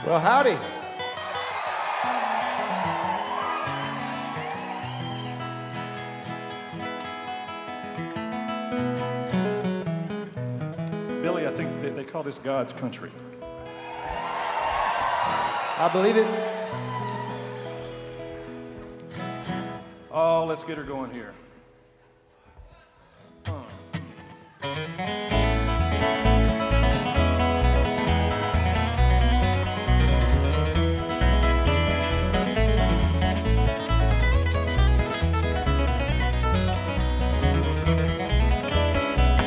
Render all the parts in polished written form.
Well, howdy. Billy, I think they call this God's country. I believe it. Oh, let's get her going here.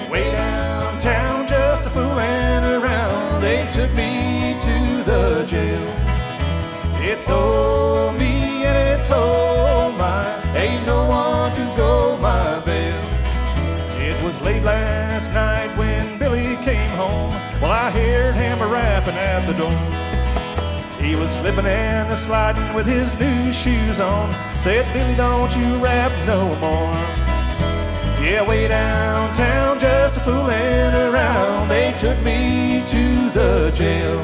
Way downtown, just a fooling around, they took me to the jail. It's all me and it's all mine, ain't no one to go my bail. It was late last night when Billy came home. Well, I heard him rapping at the door. He was slipping and sliding with his new shoes on. Said, Billy, don't you rap no more. Yeah, way downtown, just a fooling around, they took me to the jail.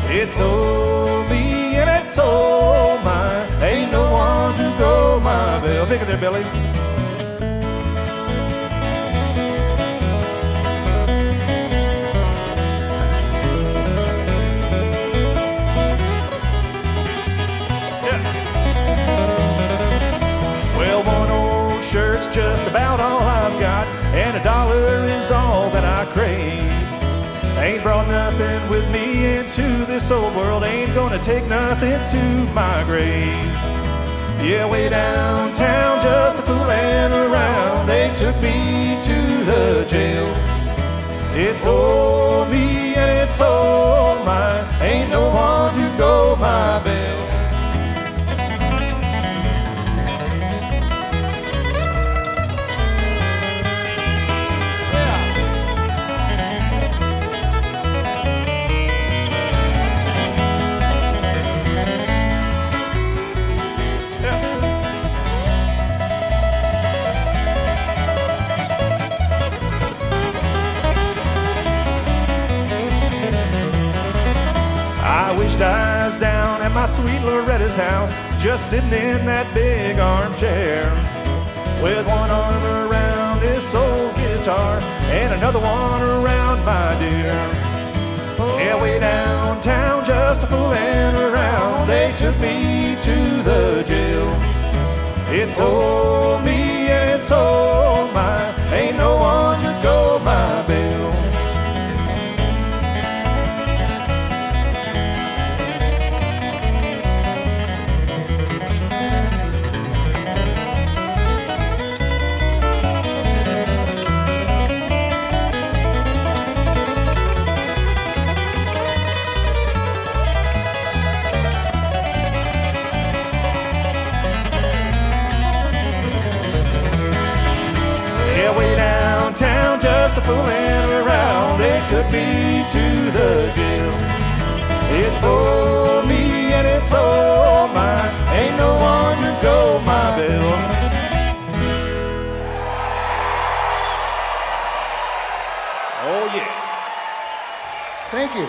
It's all me and it's all mine, ain't no one to go my bail. Pick it there, Billy. Shirt's just about all I've got, and $1 is all that I crave. Ain't brought nothing with me into this old world, ain't gonna take nothing to my grave. Yeah, way downtown, just a fooling around, they took me to the jail. It's all me and it's all mine, ain't no one to go my bail. I wished I was down at my sweet Loretta's house, just sitting in that big armchair, with one arm around this old guitar and another one around my dear. Yeah, way downtown, just a fooling around, they took me to the jail. It's all me and it's all mine, ain't no one to go my bail. Just a fooling around, they took me to the jail. It's all me and it's all mine, ain't no one to go my bail. Oh yeah. Thank you.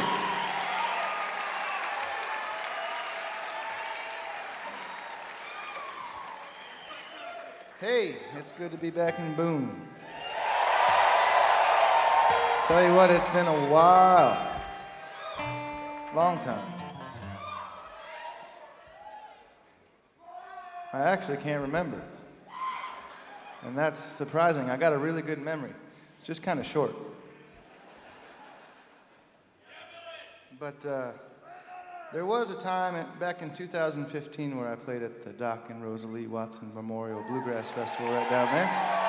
Hey, it's good to be back in Boone. Tell you what, it's been a while. Long time. I actually can't remember. And that's surprising. I got a really good memory. It's just kind of short. But there was a time back in 2015 where I played at the Doc and Rosalie Watson Memorial Bluegrass Festival right down there.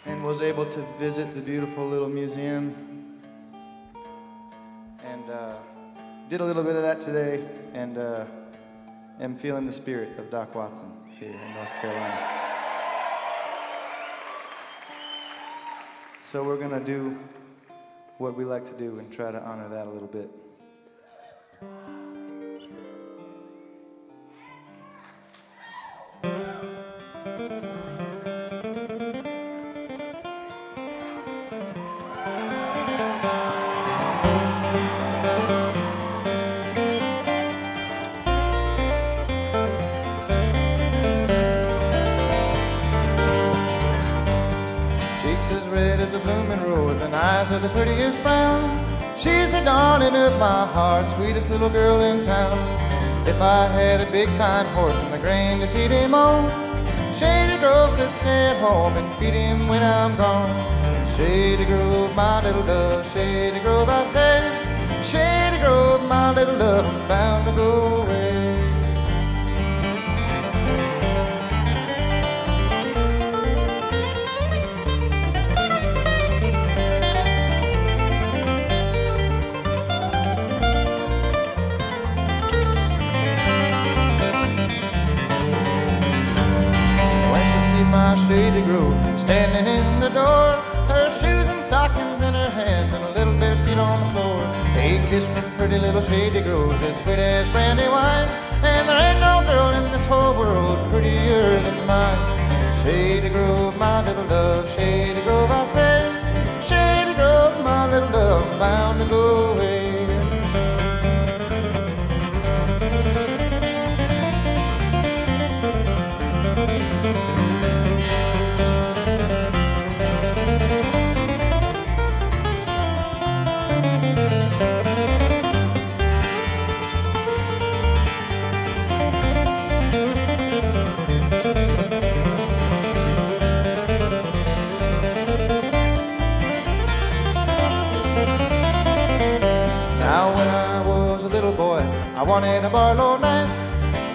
And was able to visit the beautiful little museum, and did a little bit of that today, and am feeling the spirit of Doc Watson here in North Carolina. So we're gonna do what we like to do and try to honor that a little bit. eyes are the prettiest brown. She's the darling of my heart, sweetest little girl in town. If I had a big fine horse and the grain to feed him on, Shady Grove could stay at home and feed him when I'm gone. Shady Grove, my little dove, Shady Grove, I say. Shady Grove, my little love, I'm bound to go away. My Shady Grove, standing in the door, her shoes and stockings in her hand and a little bare feet on the floor. A kiss from pretty little Shady Grove's as sweet as brandy wine, and there ain't no girl in this whole world prettier than mine. Shady Grove, my little love, Shady Grove, I say. Shady Grove, my little love, I'm bound to go away. I wanted a Barlow knife.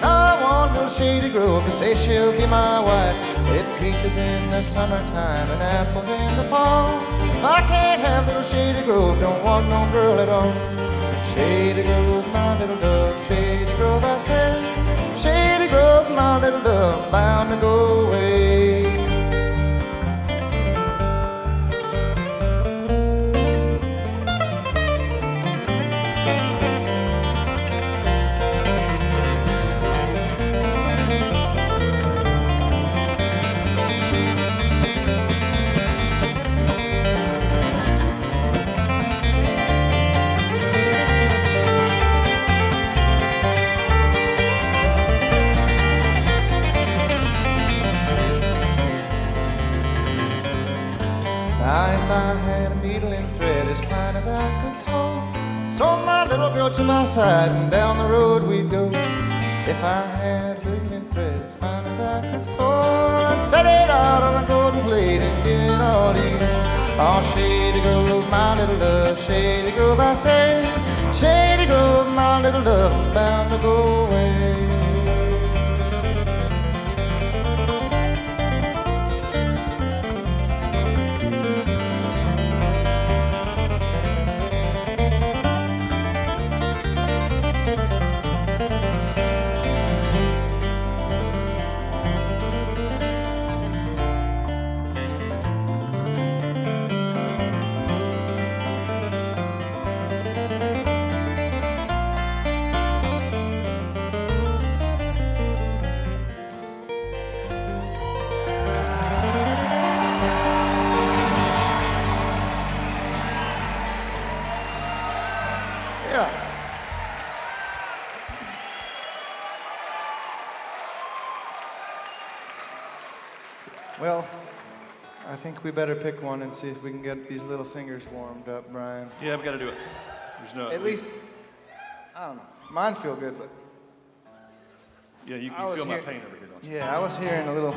Now I want little Shady Grove to say she'll be my wife. It's peaches in the summertime and apples in the fall. If I can't have little Shady Grove, don't want no girl at all. Shady Grove, my little dove, Shady Grove, I say. Shady Grove, my little dove, I'm bound to go away. I had a needle and thread as fine as I could sew my little girl to my side and down the road we'd go. If I had a needle and thread as fine as I could sew, I'd set it out on a golden plate and give it all to you. Oh, Shady Grove, my little love, Shady Grove, I say. Shady Grove, my little love, I'm bound to go away. Well, I think we better pick one and see if we can get these little fingers warmed up, Bryan. Yeah, I've got to do it. There's no. At least, I don't know. Mine feel good, but. Yeah, you feel my pain over here, don't you? Yeah, I was hearing a little.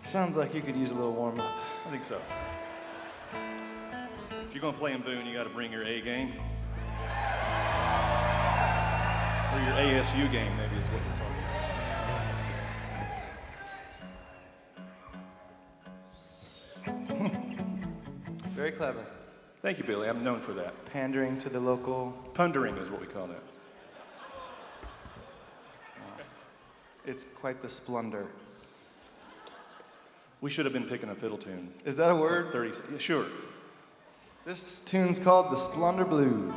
Sounds like you could use a little warm up. I think so. If you're going to play in Boone, you got to bring your A game. Or your ASU game, maybe is what you're talking about. Very clever. Thank you, Billy. I'm known for that. Pandering to the local. Pundering is what we call that. It's quite the splunder. We should have been picking a fiddle tune. Is that a word? 30. Yeah, sure. This tune's called the Splunder Blues.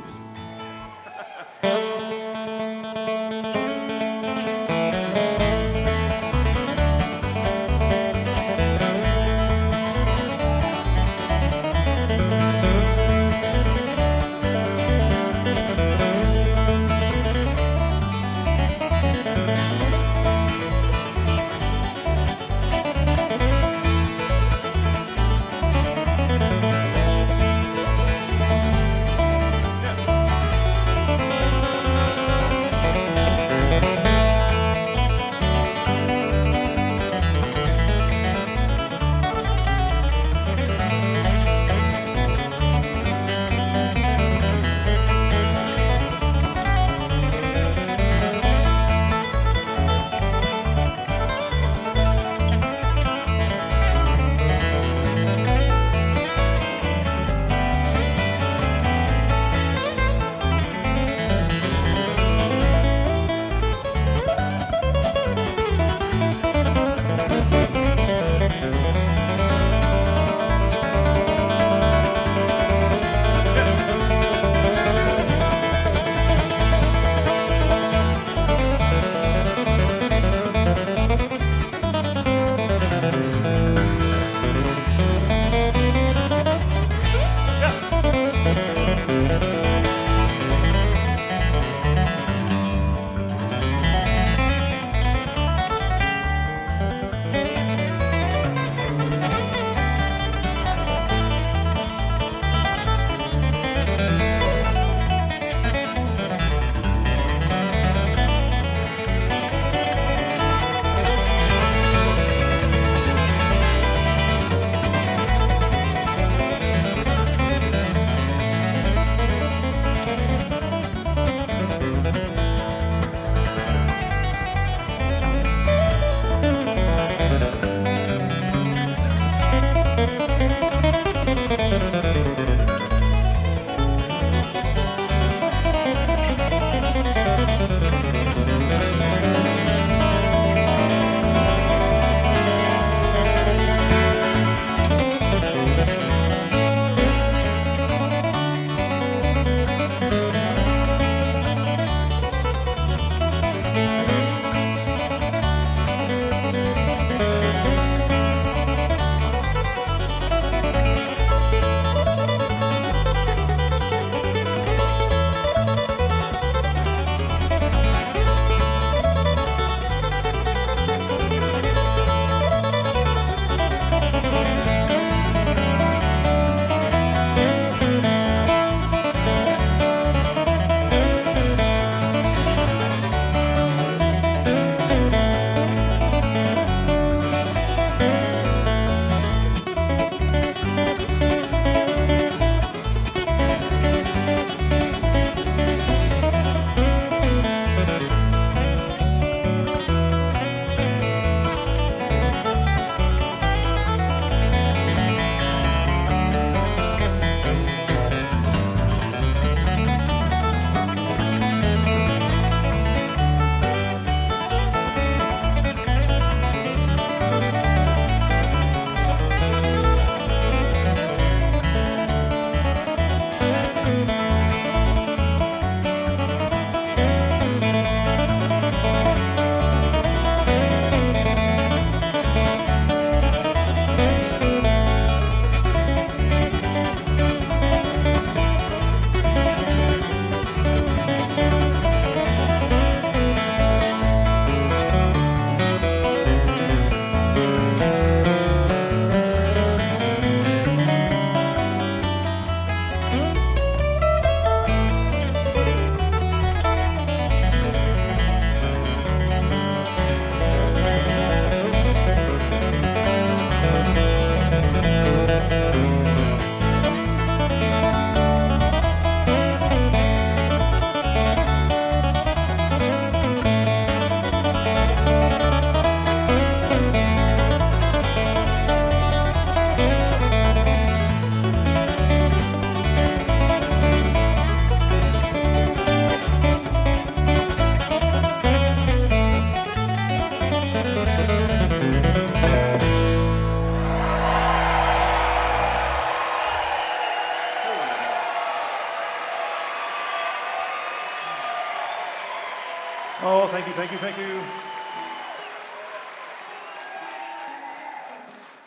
Oh, thank you, thank you, thank you.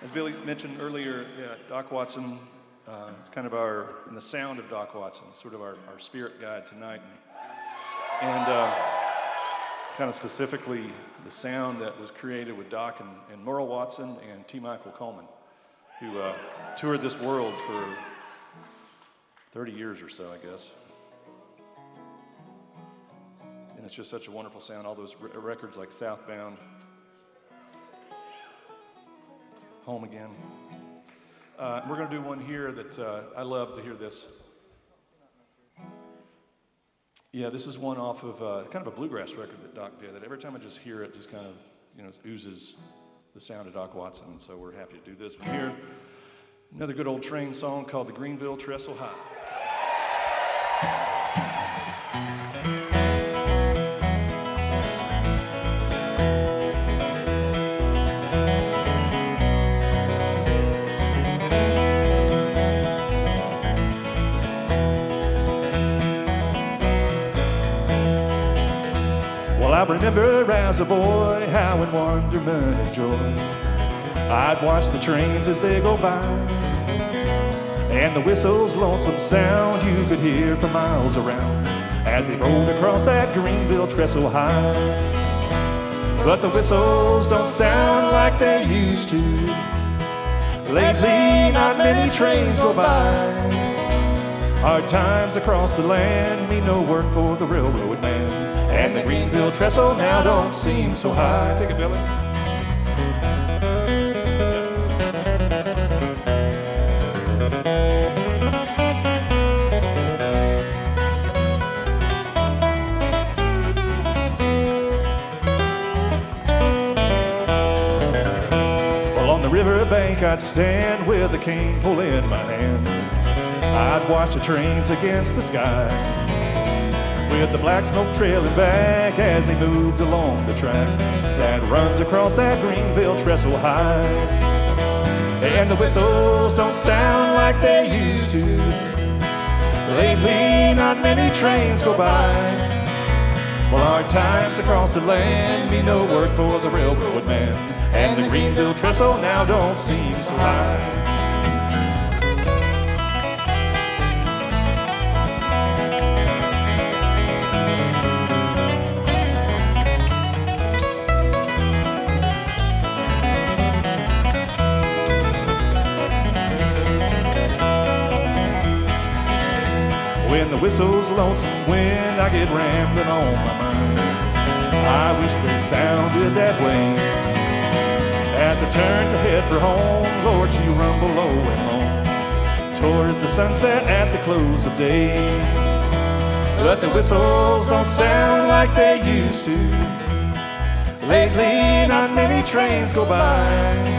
As Billy mentioned earlier, yeah, Doc Watson, it's kind of in the sound of Doc Watson, sort of our spirit guide tonight. And kind of specifically the sound that was created with Doc and Merle Watson and T. Michael Coleman, who toured this world for 30 years or so, I guess. And it's just such a wonderful sound, all those records like Southbound, Home Again. We're going to do one here that I love to hear this. Yeah, this is one off of kind of a bluegrass record that Doc did, that every time I just hear it, just kind of, oozes the sound of Doc Watson, and so we're happy to do this one here. Another good old train song called the Greenville Trestle High. I remember as a boy how in wonderment and joy I'd watch the trains as they go by, and the whistle's lonesome sound you could hear for miles around as they rolled across that Greenville Trestle High. But the whistles don't sound like they used to. Lately not many trains go by. Hard times across the land mean no work for the railroad man, and the Greenville Trestle now don't seem so high. Take it, Billy. Well, on the riverbank I'd stand with the cane pole in my hand. I'd watch the trains against the sky, with the black smoke trailing back as they moved along the track that runs across that Greenville Trestle High. And the whistles don't sound like they used to. Lately not many trains go by. Well, hard times across the land mean no work for the railroad man, and the Greenville Trestle now don't seem so high. When the whistle's lonesome wind, I get rambling on my mind. I wish they sounded that way. As I turn to head for home, Lord, you rumble low and long towards the sunset at the close of day. But the whistles don't sound like they used to. Lately, not many trains go by.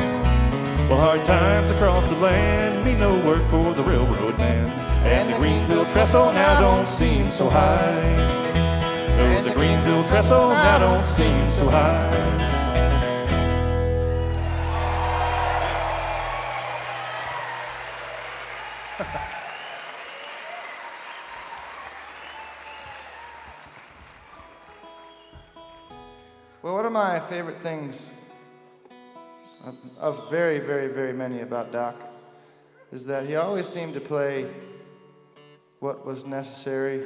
Well, hard times across the land mean no work for the railroad man, and the Greenville Trestle now don't seem so high. No, the Greenville Trestle now don't seem so high. Well, one of my favorite things of very, very, very many about Doc is that he always seemed to play what was necessary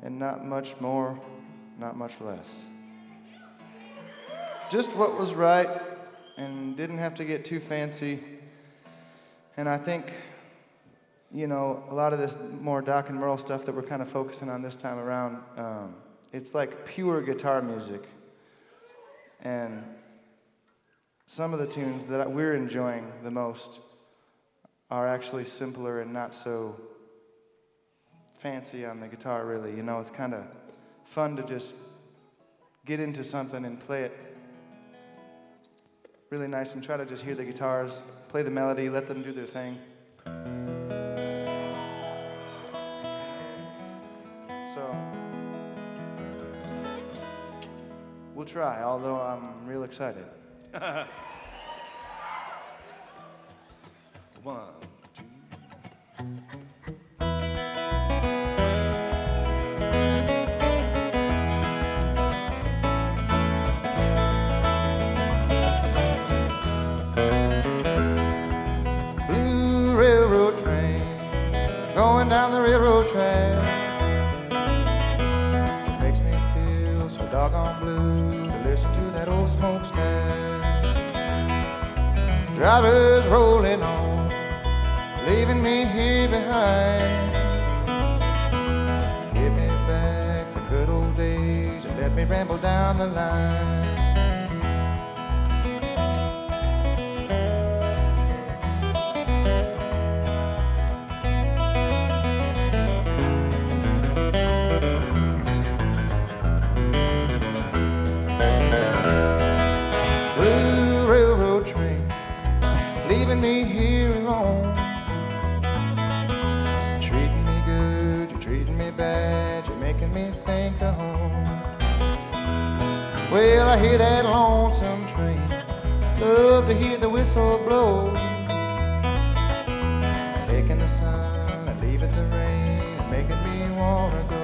and not much more, not much less. Just what was right and didn't have to get too fancy. And I think, a lot of this more Doc and Merle stuff that we're kind of focusing on this time around, it's like pure guitar music. And some of the tunes that we're enjoying the most are actually simpler and not so fancy on the guitar, really. It's kind of fun to just get into something and play it really nice and try to just hear the guitars, play the melody, let them do their thing. So we'll try, although I'm real excited. 1, 2. down the railroad track. It makes me feel so doggone blue to listen to that old smokestack. Drivers rolling on, leaving me here behind. Give me back the good old days and let me ramble down the line. Blue railroad train, leaving me here alone. Treating me good, you're treating me bad, you're making me think of home. Well, I hear that lonesome train, love to hear the whistle blow. Taking the sun and leaving the rain and making me wanna go.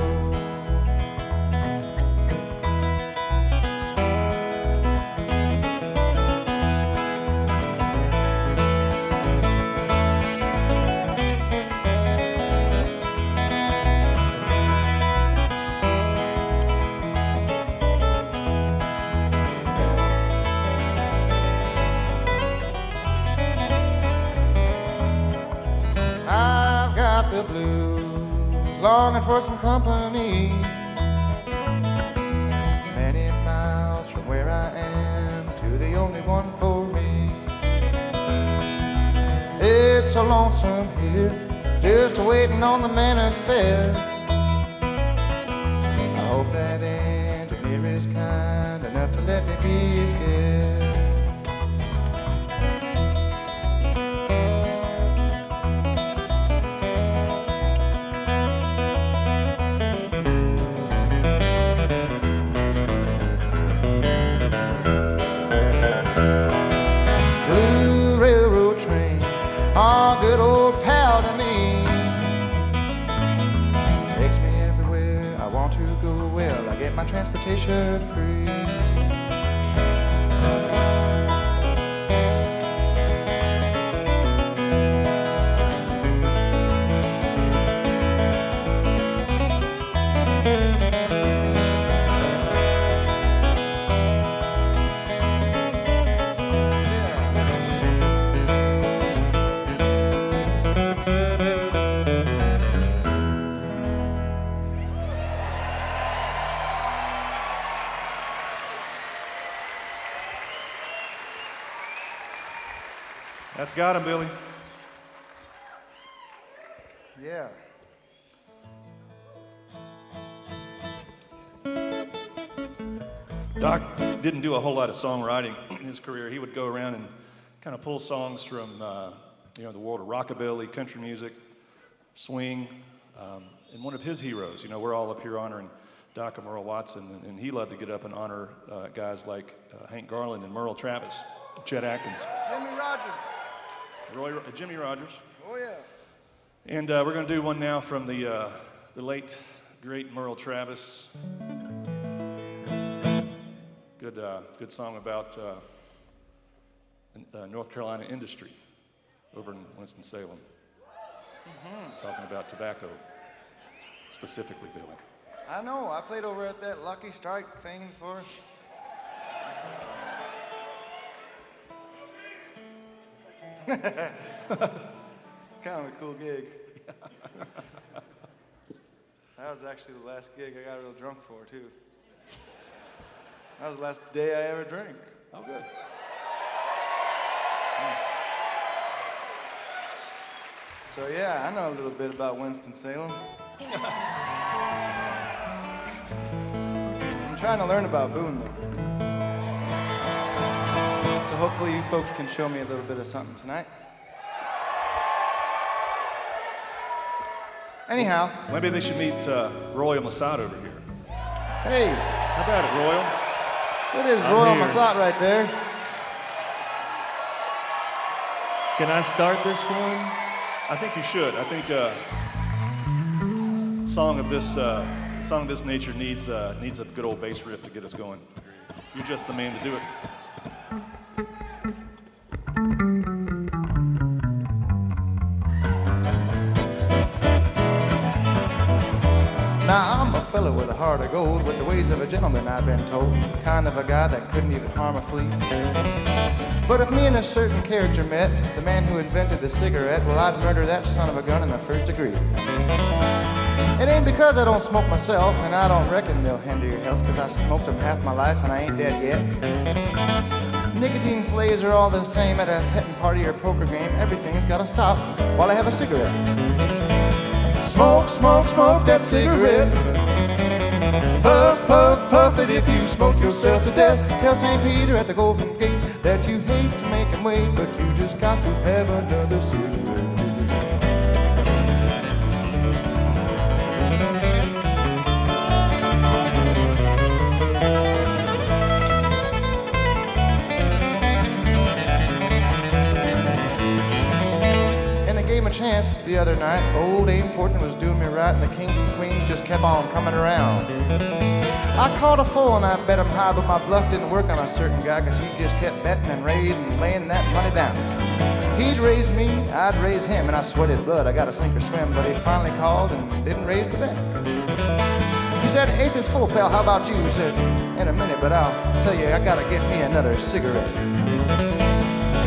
The blues, longing for some company. It's many miles from where I am to the only one for me. It's so lonesome here, just waiting on the manifest. I hope that engineer is kind enough to let me be his guest. Oh, good old pal to me. Takes me everywhere I want to go. Well, I get my transportation free. That's got him, Billy. Yeah. Doc didn't do a whole lot of songwriting in his career. He would go around and kind of pull songs from the world of rockabilly, country music, swing, and one of his heroes. You know, we're all up here honoring Doc and Merle Watson, and he loved to get up and honor guys like Hank Garland and Merle Travis, Chet Atkins, Jimmy Rogers. Jimmy Rogers. Oh yeah. And we're going to do one now from the late great Merle Travis. Good song about North Carolina industry over in Winston-Salem. Talking about tobacco, specifically, Billy. I know. I played over at that Lucky Strike thing before. It's kind of a cool gig. That was actually the last gig I got real drunk for, too. That was the last day I ever drank. Oh, good. So, yeah, I know a little bit about Winston-Salem. I'm trying to learn about Boone, though. So hopefully you folks can show me a little bit of something tonight. Anyhow. Maybe they should meet Royal Masat over here. Hey. How about it, Royal? It is Royal Masat right there. Can I start this one? I think you should. I think song of this nature needs a good old bass riff to get us going. You're just the man to do it. with a heart of gold, with the ways of a gentleman, I've been told. Kind of a guy that couldn't even harm a flea. But if me and a certain character met, the man who invented the cigarette, well, I'd murder that son of a gun in the first degree. It ain't because I don't smoke myself, and I don't reckon they'll hinder your health, cause I smoked them half my life and I ain't dead yet. Nicotine slaves are all the same at a petting party or poker game. Everything's gotta stop while I have a cigarette. Smoke, smoke, smoke that cigarette. Puff, puff, puff it if you smoke yourself to death. Tell St. Peter at the Golden Gate that you hate to make him wait, but you just got to have another cigarette. A chance the other night. Old Dame Fortune was doing me right, and the kings and queens just kept on coming around. I called a fool and I bet him high, but my bluff didn't work on a certain guy, cause he just kept betting and raising and laying that money down. He'd raise me, I'd raise him, and I sweated blood. I got to sink or swim, but he finally called and didn't raise the bet. He said, "Ace is full, pal, how about you?" He said, "In a minute, but I'll tell you, I gotta get me another cigarette."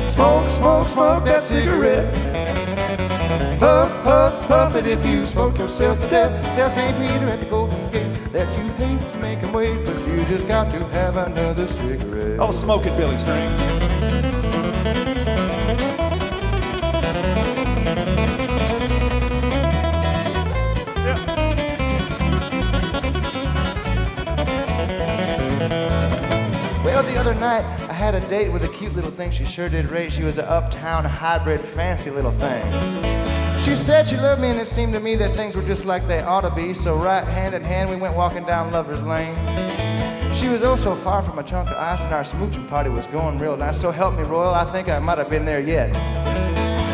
Smoke, smoke, smoke that cigarette. Puff, puff, puff it if you smoke yourself to death. Tell St. Peter at the Golden Gate that you hate to make him wait, but you just got to have another cigarette. Oh, smoke it, Billy Strings. Well, the other night, I had a date with a cute little thing. She sure did rate. She was an uptown, hybrid, fancy little thing. She said she loved me, and it seemed to me that things were just like they ought to be. So right hand in hand, we went walking down Lover's Lane. She was oh so far from a chunk of ice, and our smooching party was going real nice. So help me, Royal, I think I might have been there yet.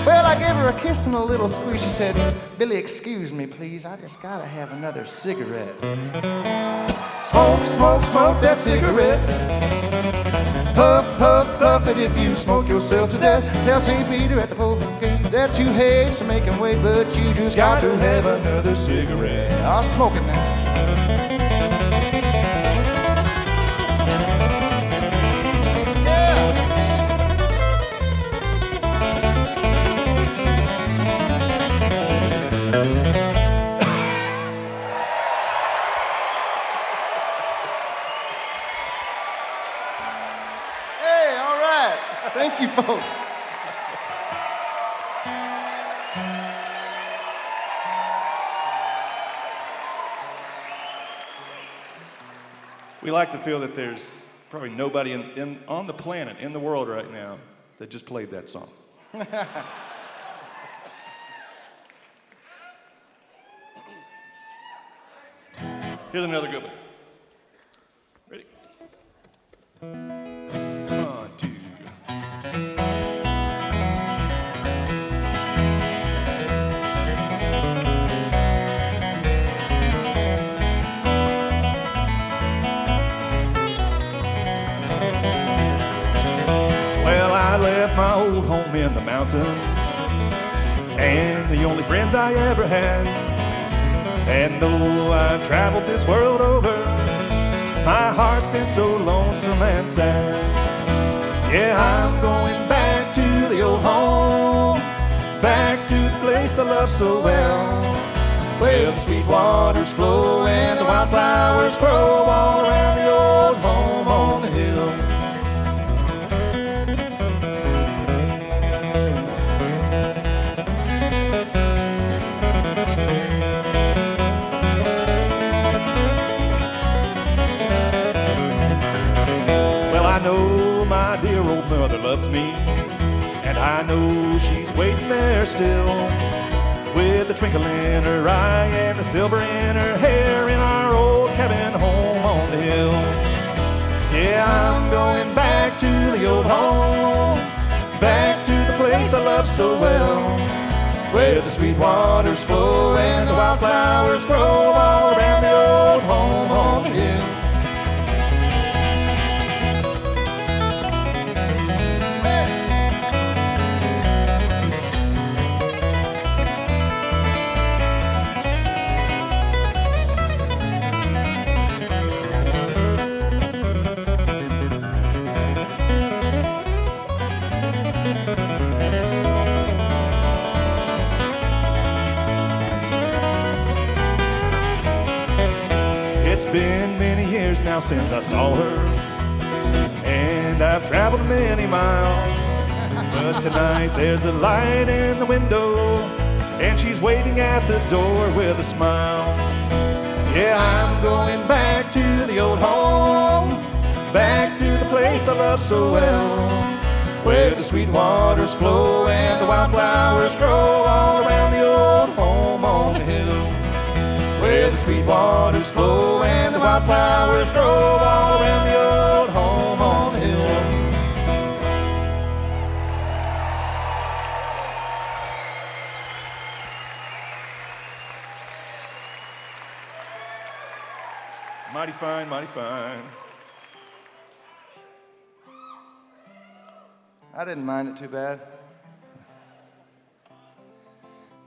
Well, I gave her a kiss and a little squeeze. She said, "Billy, excuse me, please. I just gotta have another cigarette." Smoke, smoke, smoke that cigarette. Puff, puff, puff it if you smoke yourself to death. Tell St. Peter at the Golden Gate that you hate to make him wait, but you just got to have another cigarette. I'll smoke it now. Thank you, folks. We like to feel that there's probably nobody on the planet, in the world right now, that just played that song. Here's another good one. Ready? One, two. Well, I left my old home in the mountains, and the only friends I ever had. And though I've traveled this world over, my heart's been so lonesome and sad. Yeah, I'm going back to the old home, back to the place I love so well, where the sweet waters flow and the wildflowers grow all around the old home on the hill. I know my dear old mother loves me, and I know she's waiting there still, with the twinkle in her eye and the silver in her hair, in our old cabin home on the hill. Yeah, I'm going back to the old home, back to the place I love so well, where the sweet waters flow and the wildflowers grow all around the old home on the hill. been many years now since I saw her, and I've traveled many miles. But tonight there's a light in the window, and she's waiting at the door with a smile. Yeah, I'm going back to the old home, back to the place I love so well, where the sweet waters flow and the wildflowers grow all around the old home on the hill. Where the sweet waters flow and the wildflowers grow all around the old home on the hill. Mighty fine, mighty fine. I didn't mind it too bad.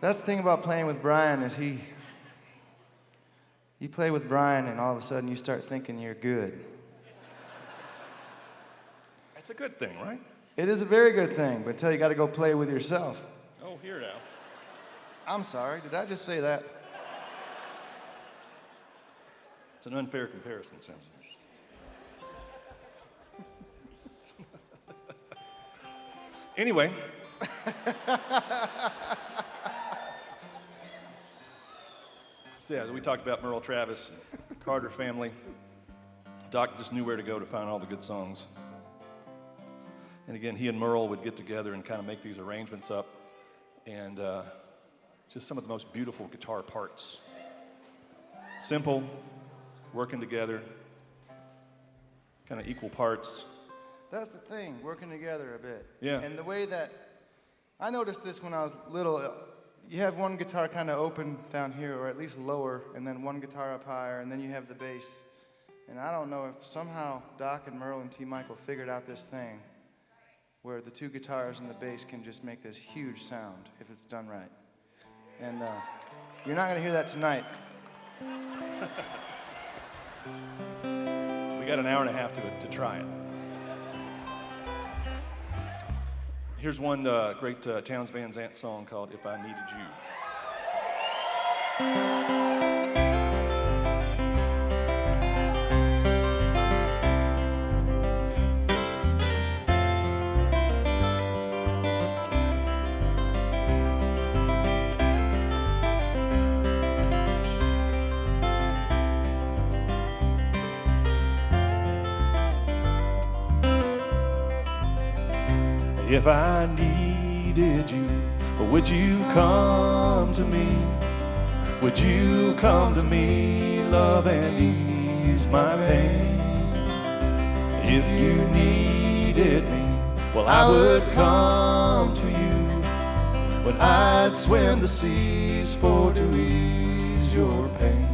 That's the thing about playing with Bryan is you play with Bryan and all of a sudden you start thinking you're good. That's a good thing, right? It is a very good thing, but until you got to go play with yourself. Oh, here now. I'm sorry, did I just say that? It's an unfair comparison, Samson. Anyway. So yeah, we talked about Merle Travis, Carter family. Doc just knew where to go to find all the good songs. And again, he and Merle would get together and kind of make these arrangements up. And just some of the most beautiful guitar parts. Simple, working together, kind of equal parts. That's the thing, working together a bit. Yeah. And the way that, I noticed this when I was little, you have one guitar kind of open down here, or at least lower, and then one guitar up higher, and then you have the bass. And I don't know if somehow Doc and Merle and T. Michael figured out this thing where the two guitars and the bass can just make this huge sound if it's done right. And you're not going to hear that tonight. We got an hour and a half to try it. Here's one great Townes Van Zandt song called If I Needed You. If I needed you, would you come to me? Would you come to me, love, and ease my pain? If you needed me, well, I would come to you, but I'd swim the seas for to ease your pain.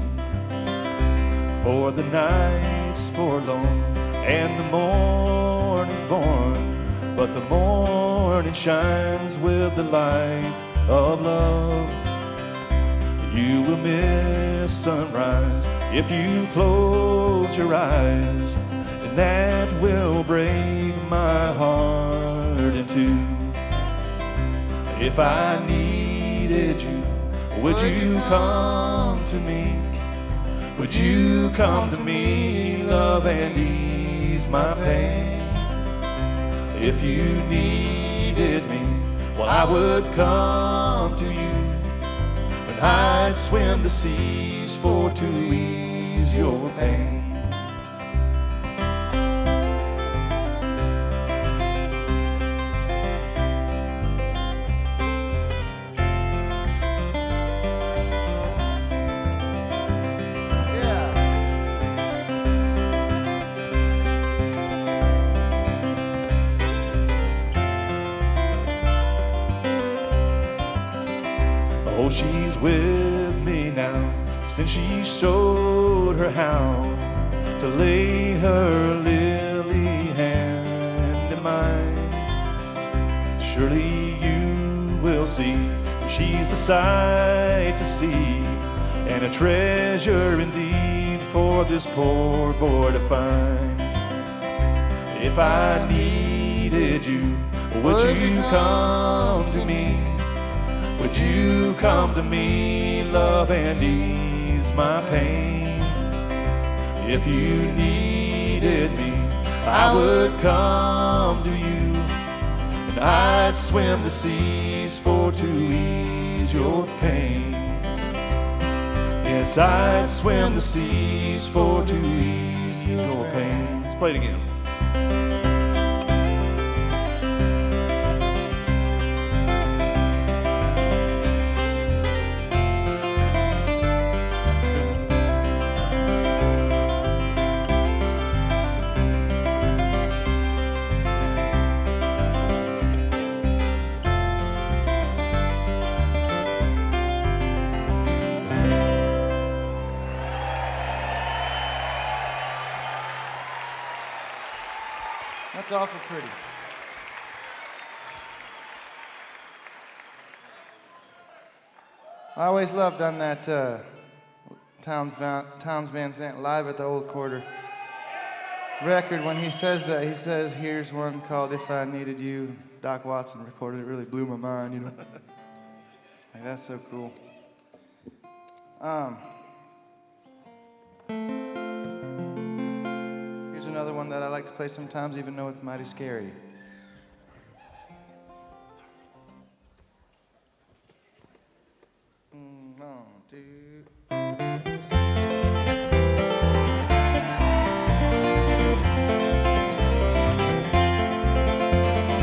For the night's forlorn and the morning's born, but the morning shines with the light of love. You will miss sunrise if you close your eyes, and that will break my heart in two. If I needed you, would you come to me? Would you come to me, love, and ease my pain? If you needed me, well, I would come to you, and I'd swim the seas for to ease your pain. Oh, she's with me now, since she showed her how to lay her lily hand in mine. Surely you will see she's a sight to see, and a treasure indeed for this poor boy to find. If I needed you, would you come to me? Would you come to me, love, and ease my pain? If you needed me, I would come to you, and I'd swim the seas for to ease your pain. Yes, I'd swim the seas for to ease your pain. Let's play it again. That's awful pretty. I always loved on that Townes Van Zandt live at the Old Quarter record when he says that. He says, here's one called If I Needed You. Doc Watson recorded it. Really blew my mind, you know. Like, that's so cool. Here's another one that I like to play sometimes, even though it's mighty scary. One, two.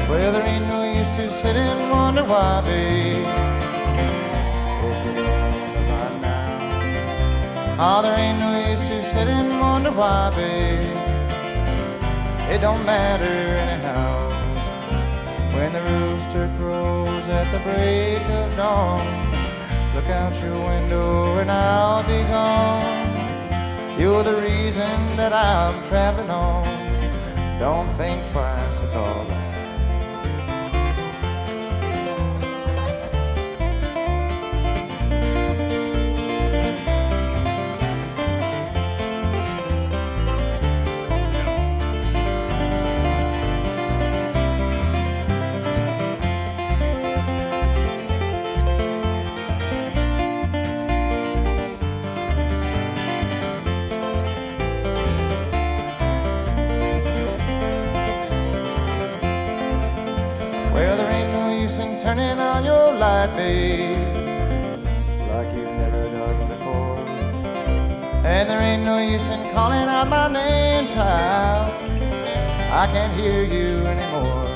Well, there ain't no use to sit and wonder why, babe. If you don't by now. Oh, there ain't no use to sit and wonder why, babe. It don't matter anyhow. When the rooster crows at the break of dawn, look out your window and I'll be gone. You're the reason that I'm traveling on. Don't think twice, it's all right. Turning on your light, babe, like you've never done before. And there ain't no use in calling out my name, child. I can't hear you anymore.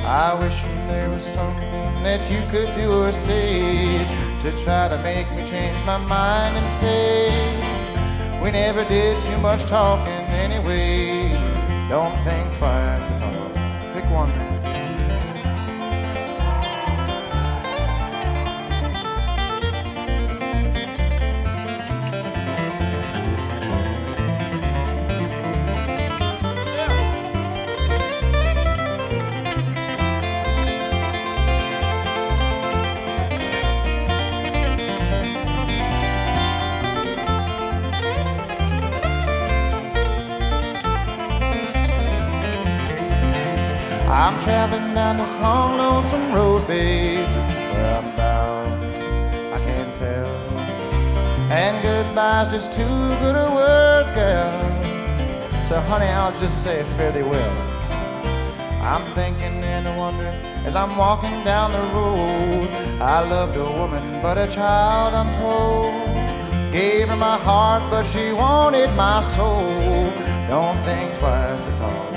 I wish there was something that you could do or say to try to make me change my mind and stay. We never did too much talking anyway. Don't think twice, it's all right. Pick one, man. I'm traveling down this long, lonesome road, babe. Where I'm bound, I can't tell. And goodbye's just too good a words, gal. So, honey, I'll just say fare thee well. I'm thinking and wondering as I'm walking down the road. I loved a woman, but a child, I'm told. Gave her my heart, but she wanted my soul. Don't think twice, it's all right.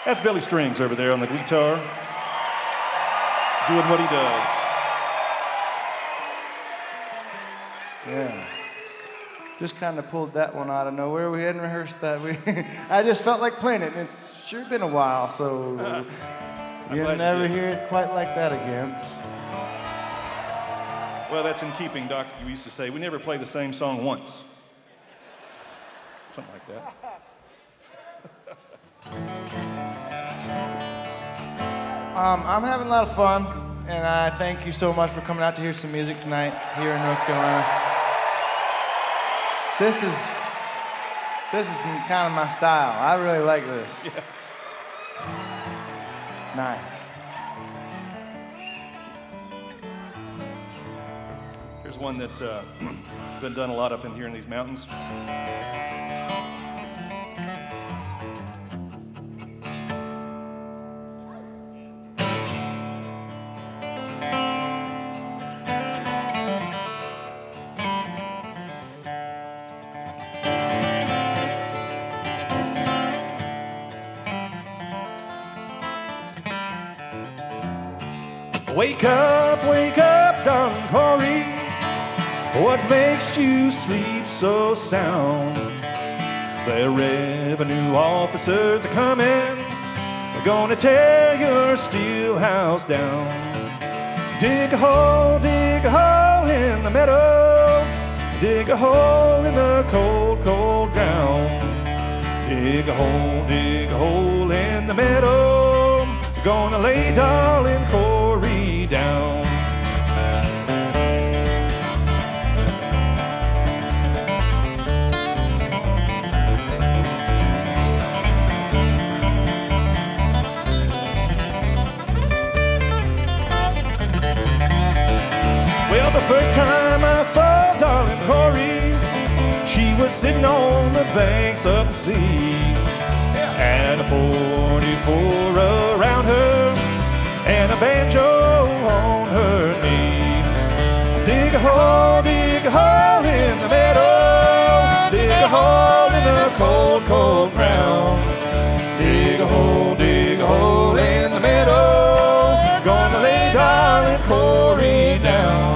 That's Billy Strings over there on the guitar, doing what he does. Yeah. Just kind of pulled that one out of nowhere. We hadn't rehearsed that. I just felt like playing it, and it's sure been a while, so you'll never hear it quite like that again. Well, that's in keeping, Doc. You used to say, we never play the same song once. Something like that. I'm having a lot of fun, and I thank you so much for coming out to hear some music tonight here in North Carolina. This is kind of my style. I really like this. Yeah. It's nice. Here's one that's been done a lot up in here in these mountains. Wake up, darling Corey. What makes you sleep so sound? The revenue officers are coming. They're gonna tear your steel house down. Dig a hole in the meadow. Dig a hole in the cold, cold ground. Dig a hole in the meadow. They're gonna lay darling Corey down. Well, the first time I saw darling Corey, she was sitting on the banks of the sea. Had a 44 around her and a banjo on her knee. Dig a hole in the meadow. Dig a hole in the cold, cold ground. Dig a hole in the meadow. Gonna lay darling Corey down.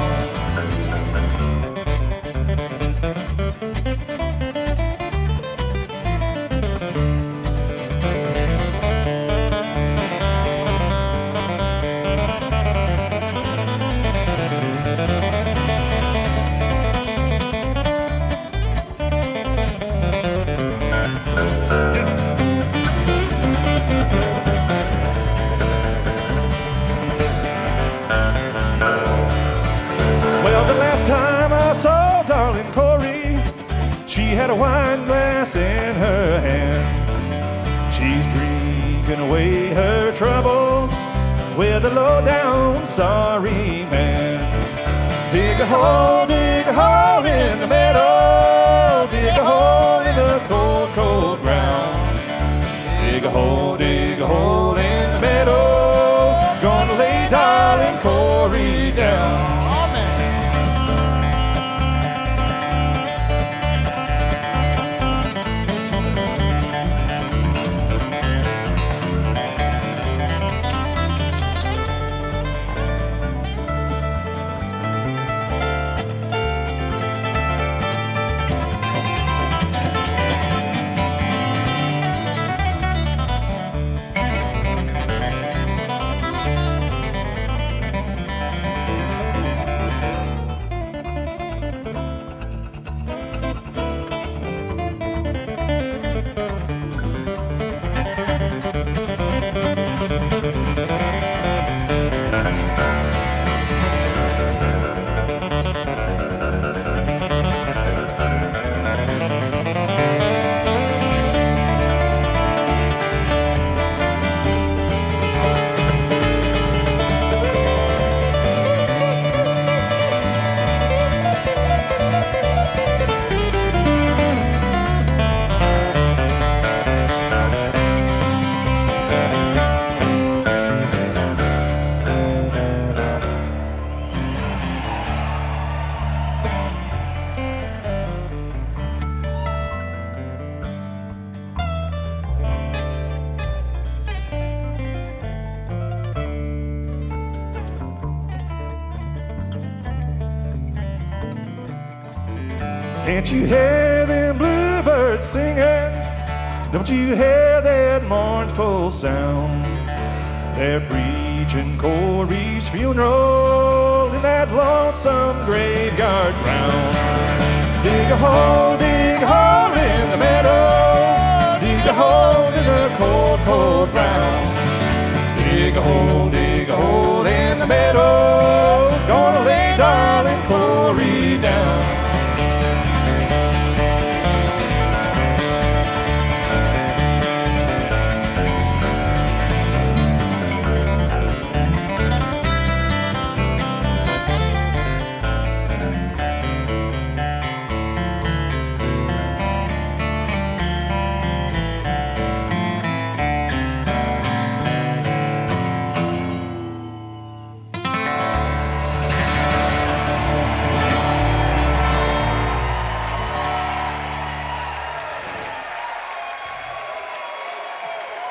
She had a wine glass in her hand. She's drinking away her troubles with a low-down sorry man. Dig a hole in the meadow. Dig a hole in the cold, cold ground. Dig a hole in the meadow. Gonna lay darling Corey down. Can't you hear them bluebirds singing? Don't you hear that mournful sound? They're preaching Corey's funeral in that lonesome graveyard ground. Dig a hole in the meadow. Dig a hole in the cold, cold ground. Dig a hole in the meadow. Gonna lay darling Corey down.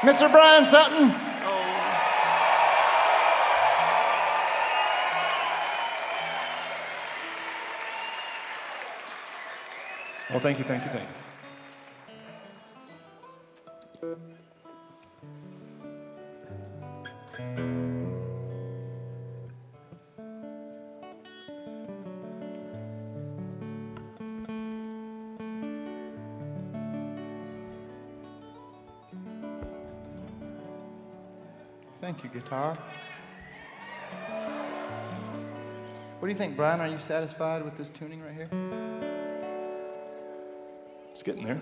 Mr. Bryan Sutton. Well, thank you. Thank you, guitar. What do you think, Brian? Are you satisfied with this tuning right here? It's getting there.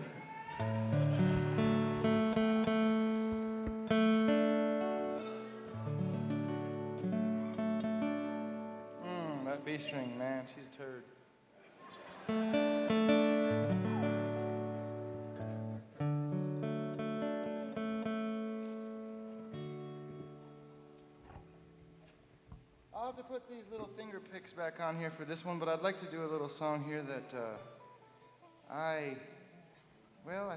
That B string, man, she's a turd. I'll have to put these little finger picks back on here for this one, but I'd like to do a little song here that I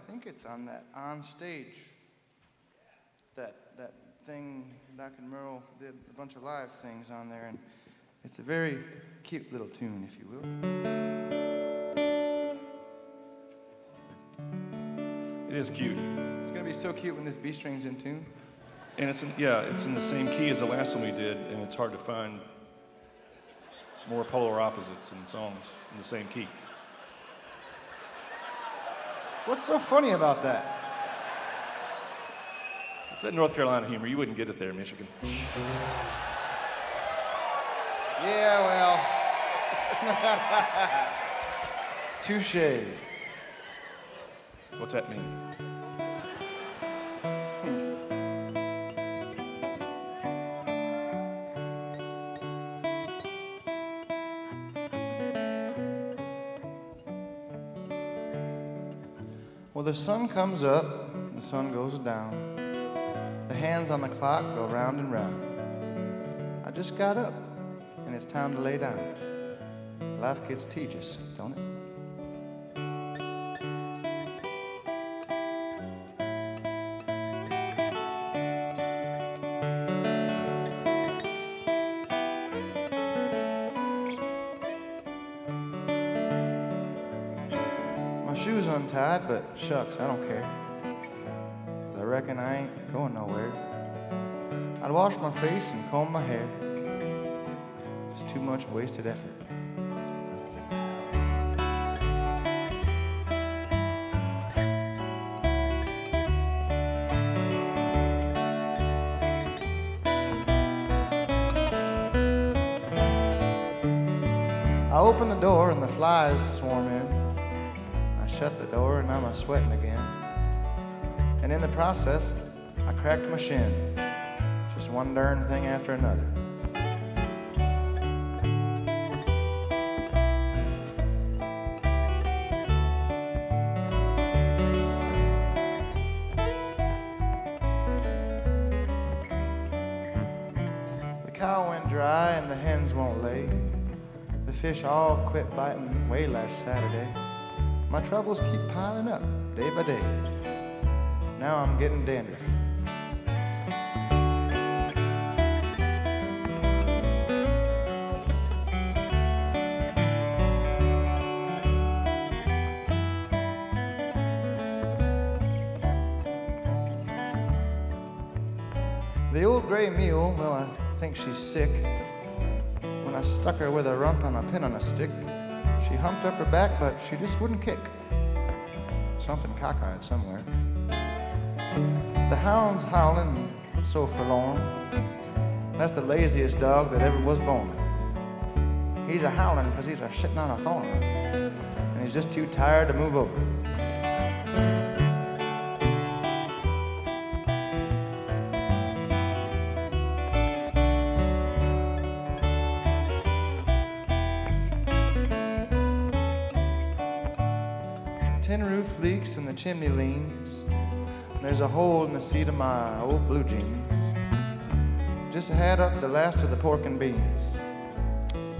think it's on that on stage. That thing Doc and Merle did a bunch of live things on there, and it's a very cute little tune, if you will. It is cute. It's gonna be so cute when this B string's in tune. And it's in the same key as the last one we did, and it's hard to find more polar opposites in songs in the same key. What's so funny about that? It's that North Carolina humor. You wouldn't get it there, Michigan. Yeah, well. Touche. What's that mean? Well, the sun comes up, the sun goes down. The hands on the clock go round and round. I just got up, and it's time to lay down. Life gets tedious, don't it? My shoes untied, but shucks, I don't care. 'Cause I reckon I ain't going nowhere. I'd wash my face and comb my hair. Just too much wasted effort. I open the door and the flies swarm in. I shut the door and I'm a-sweating again. And in the process, I cracked my shin. Just one darn thing after another. The cow went dry and the hens won't lay. The fish all quit biting way last Saturday. My troubles keep piling up day by day. Now I'm getting dandruff. The old gray mule, well, I think she's sick. When I stuck her with a rump and a pin on a stick, she humped up her back, but she just wouldn't kick. Something cockeyed somewhere. The hound's howling so forlorn. That's the laziest dog that ever was born. He's a howling because he's a sitting on a thorn, and he's just too tired to move over. 10 roof leaks and the chimney leans. There's a hole in the seat of my old blue jeans. Just had up the last of the pork and beans.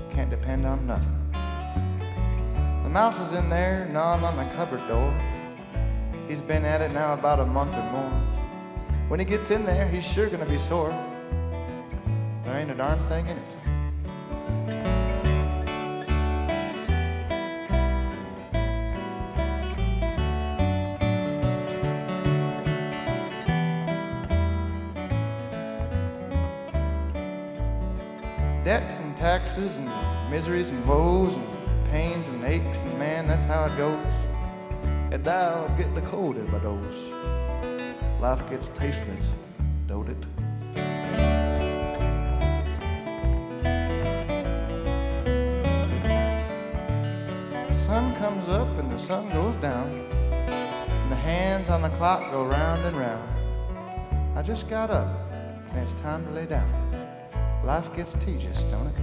Can't depend on nothing. The mouse is in there, gnawing on the cupboard door. He's been at it now about a month or more. When he gets in there, he's sure gonna be sore. There ain't a darn thing in it. Debts and taxes and miseries and woes and pains and aches, and man, that's how it goes. And now I'm getting cold in my nose. Life gets tasteless, don't it? The sun comes up and the sun goes down, and the hands on the clock go round and round. I just got up, and it's time to lay down. Life gets tedious, don't it?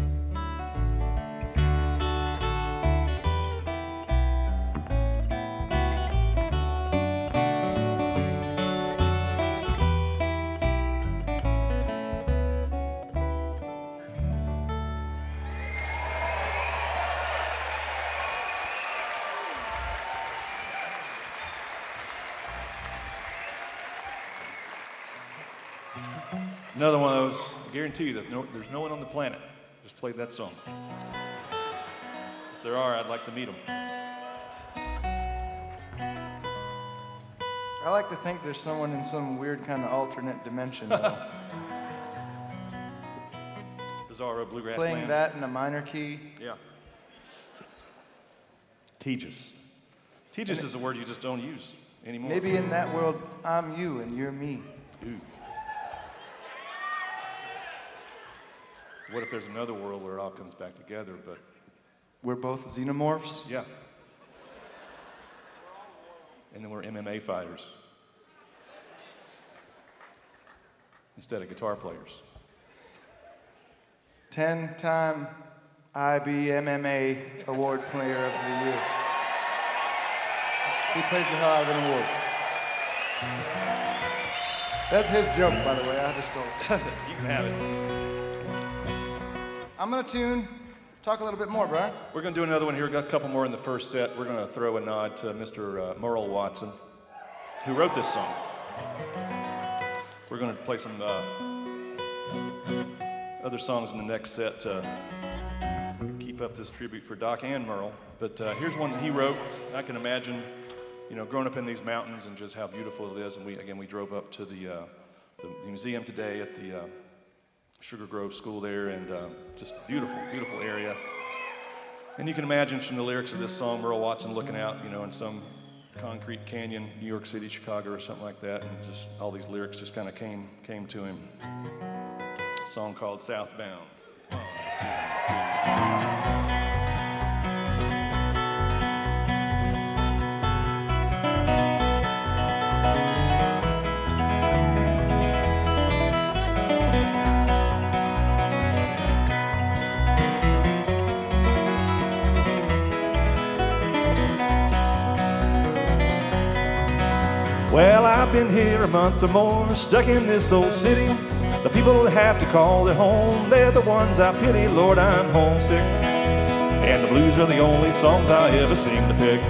Another one of those, I guarantee you that there's no one on the planet just played that song. If there are, I'd like to meet them. I like to think there's someone in some weird kind of alternate dimension though. Bizarro bluegrass Playing land. that in a minor key. Yeah. Tedious. Tedious is a word you just don't use anymore. Maybe in that world, I'm you and you're me. Ooh. What if there's another world where it all comes back together, but... We're both xenomorphs? Yeah. And then we're MMA fighters. Instead of guitar players. 10-time IBMMA Award Player of the Year. He plays the hell out of an awards. That's his joke, by the way. I just stole it. You can have it. I'm gonna talk a little bit more, Bryan. We're going to do another one here. We've got a couple more in the first set. We're going to throw a nod to Mr. Merle Watson, who wrote this song. We're going to play some other songs in the next set to keep up this tribute for Doc and Merle. But here's one that he wrote. I can imagine, growing up in these mountains and just how beautiful it is. And we drove up to the museum today at the Sugar Grove School there, and just beautiful, beautiful area. And you can imagine from the lyrics of this song, Merle Watson looking out, in some concrete canyon, New York City, Chicago, or something like that, and just all these lyrics just kind of came to him. A song called Southbound. 1, 2, 3. Well, I've been here a month or more, stuck in this old city. The people that have to call their home, they're the ones I pity. Lord, I'm homesick, and the blues are the only songs I ever seem to pick.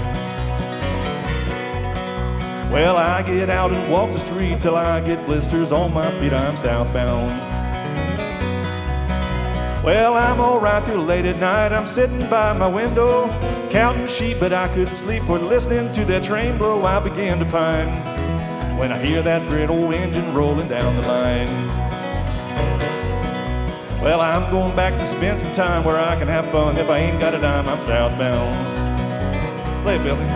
Well, I get out and walk the street till I get blisters on my feet. I'm southbound. Well, I'm alright till late at night. I'm sitting by my window, counting sheep, but I couldn't sleep for listening to that train blow. I began to pine when I hear that great old engine rolling down the line. Well, I'm going back to spend some time where I can have fun. If I ain't got a dime, I'm southbound. Play it, Billy.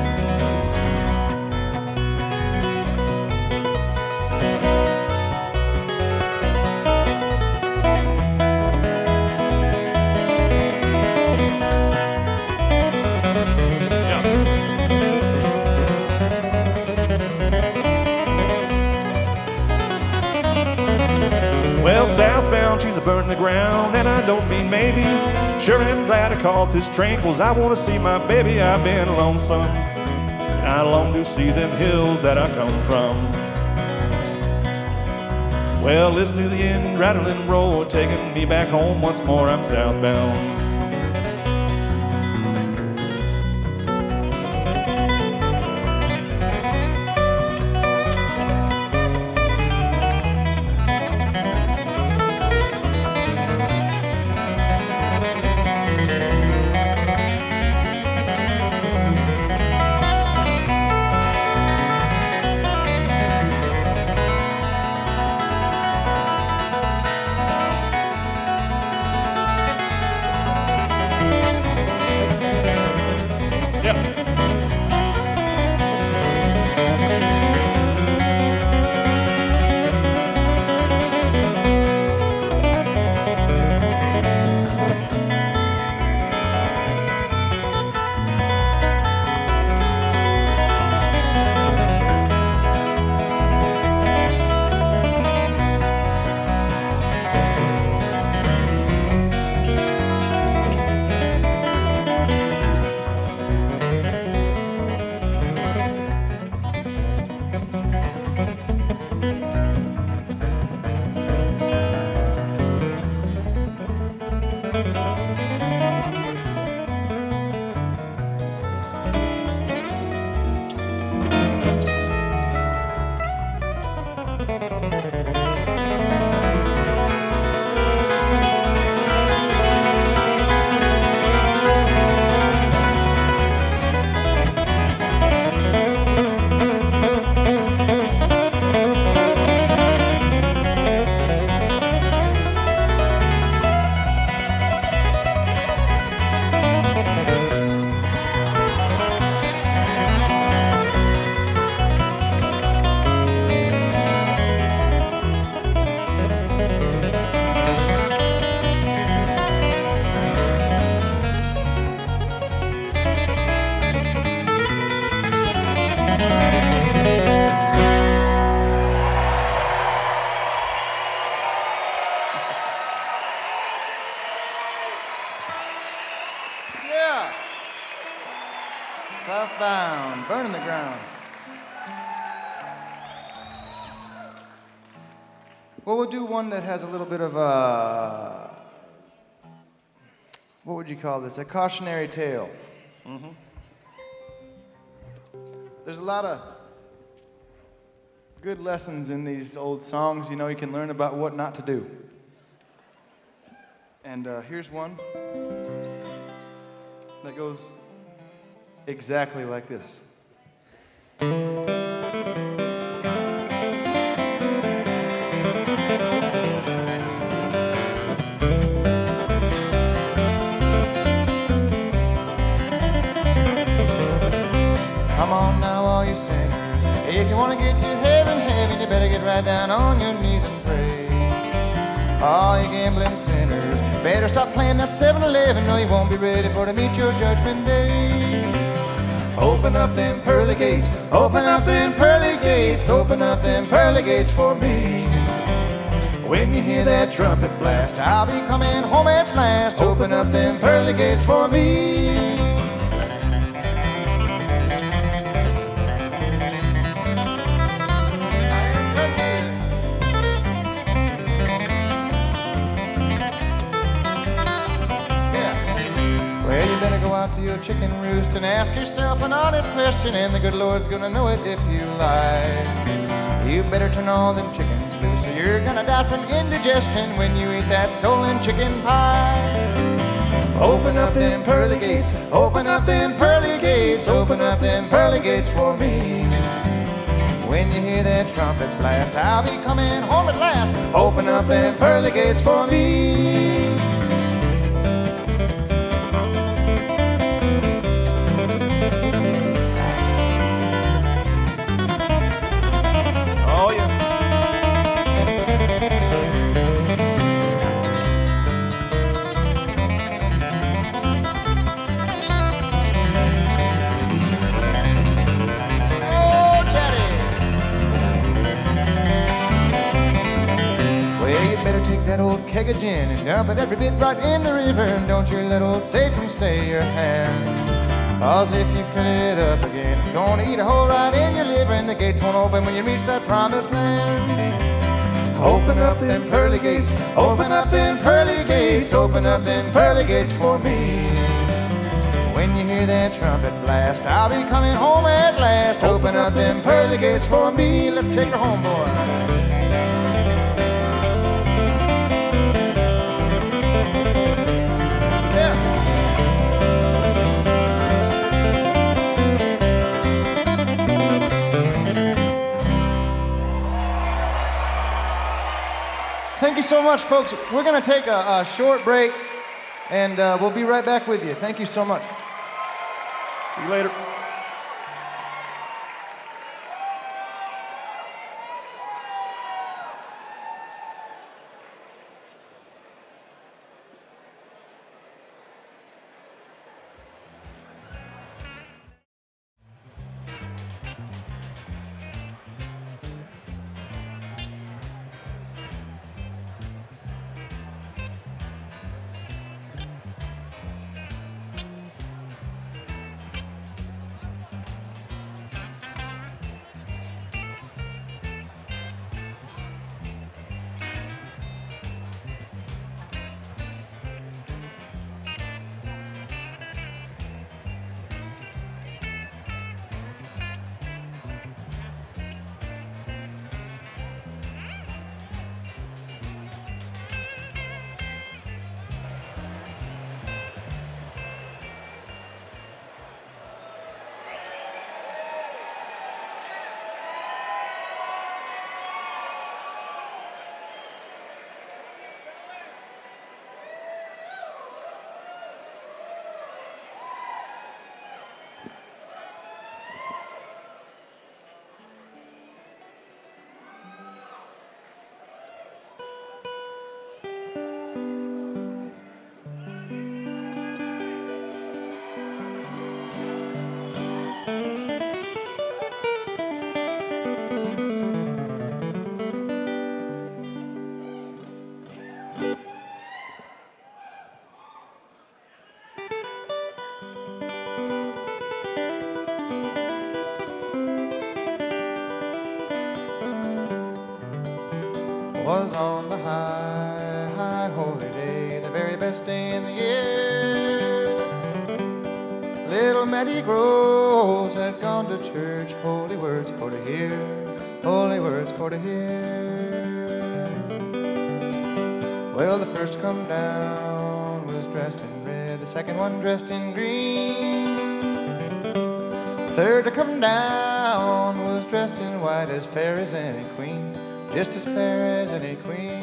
Well, southbound trees are burning the ground, and I don't mean maybe. Sure am glad I caught this train, 'cause I want to see my baby. I've been lonesome, and I long to see them hills that I come from. Well, listen to the end rattling roar, taking me back home once more. I'm southbound. Southbound, burning the ground. Well, we'll do one that has a little bit of a, what would you call this? A cautionary tale. Mm-hmm. There's a lot of good lessons in these old songs, you know, you can learn about what not to do. And here's one that goes exactly like this. Come on now, all you sinners. If you want to get to heaven, you better get right down on your knees and pray. All you gambling sinners, better stop playing that 7-Eleven, or you won't be ready for to meet your judgment day. Open up them pearly gates, open up them pearly gates, open up them pearly gates for me. When you hear that trumpet blast, I'll be coming home at last. Open up them pearly gates for me. To your chicken roost and ask yourself an honest question, and the good Lord's gonna know it if you lie. You better turn all them chickens loose, or you're gonna die from indigestion when you eat that stolen chicken pie. Open up them pearly gates, open up them pearly gates, open up them pearly gates for me. When you hear that trumpet blast, I'll be coming home at last. Open up them pearly gates for me. Oh, yeah. Oh, Daddy. Well, you better take that old keg of gin and dump it every bit right in the river. And don't you let old Satan stay your hand. 'Cause if you fill it up again, it's gonna eat a hole right in your liver, and the gates won't open when you reach that promised land. Open up them pearly gates, open up them pearly gates, open up them pearly gates for me. When you hear that trumpet blast, I'll be coming home at last. Open up them pearly gates for me. Let's take her home, boy. Thank you so much, folks. We're going to take a short break, and we'll be right back with you. Thank you so much. See you later. Was on the high, high holy day, the very best day in the year. Little Mattie Groves had gone to church, holy words for to hear, holy words for to hear. Well, the first come down was dressed in red, the second one dressed in green. Third to come down was dressed in white, as fair as any queen, just as fair as any queen.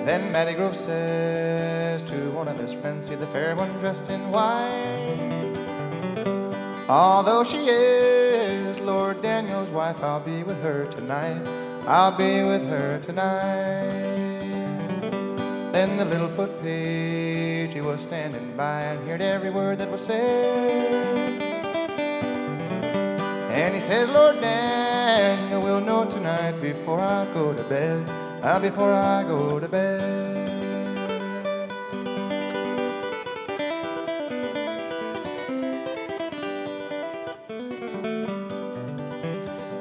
Then Mattie Grove says to one of his friends, see the fair one dressed in white. Although she is Lord Daniel's wife, I'll be with her tonight, I'll be with her tonight. Then the little foot page, he was standing by and heard every word that was said. And he says, Lord Daniel will know tonight before I go to bed, before I go to bed.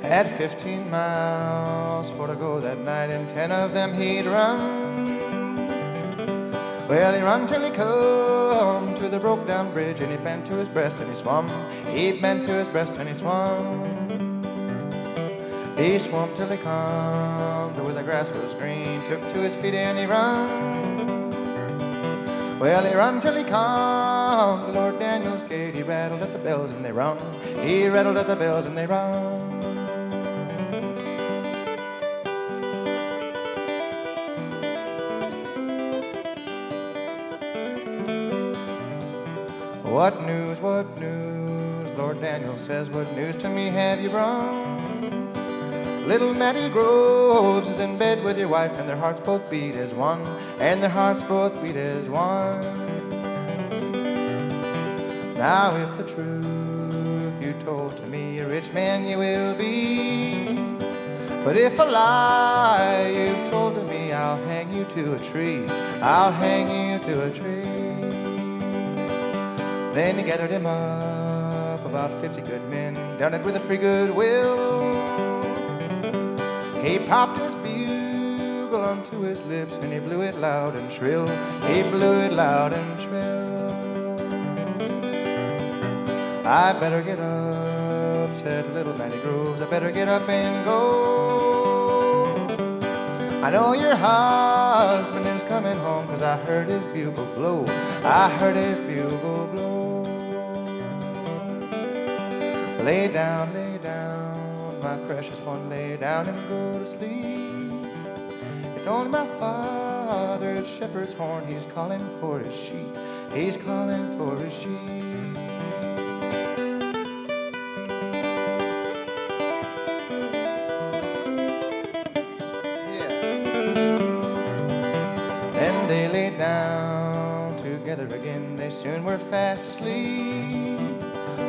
Had 15 miles for to go that night, and 10 of them he'd run. Well, he run till he come to the broke down bridge, and he bent to his breast and he swum. He bent to his breast and he swum. He swum till he come to where the grass was green, took to his feet and he run. Well, he run till he come. Lord Daniel's gate, he rattled at the bells and they rung. He rattled at the bells and they rung. What news, Lord Daniel says, what news to me have you brought? Little Mattie Groves is in bed with your wife, and their hearts both beat as one, and their hearts both beat as one. Now if the truth you told to me, a rich man you will be. But if a lie you've told to me, I'll hang you to a tree. I'll hang you to a tree. Then he gathered him up, about 50 good men, done it with a free good will. He popped his bugle onto his lips and he blew it loud and shrill. He blew it loud and shrill. I better get up, said little Mattie Groves. I better get up and go. I know your husband is coming home, 'cause I heard his bugle blow. I heard his bugle blow. Lay down, my precious one, lay down and go to sleep. It's only my father's shepherd's horn, he's calling for his sheep. He's calling for his sheep. Yeah. Then they lay down together again, they soon were fast asleep.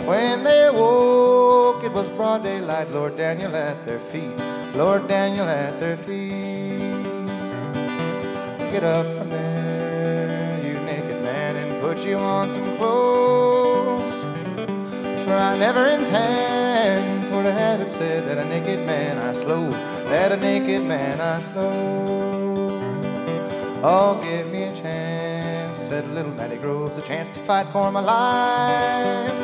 When they woke, it was broad daylight, Lord Daniel at their feet, Lord Daniel at their feet. Get up from there, you naked man, and put you on some clothes. For I never intend for to have it said that a naked man I slow, that a naked man I slow. Oh, give me a chance, said little Mattie Groves, a chance to fight for my life.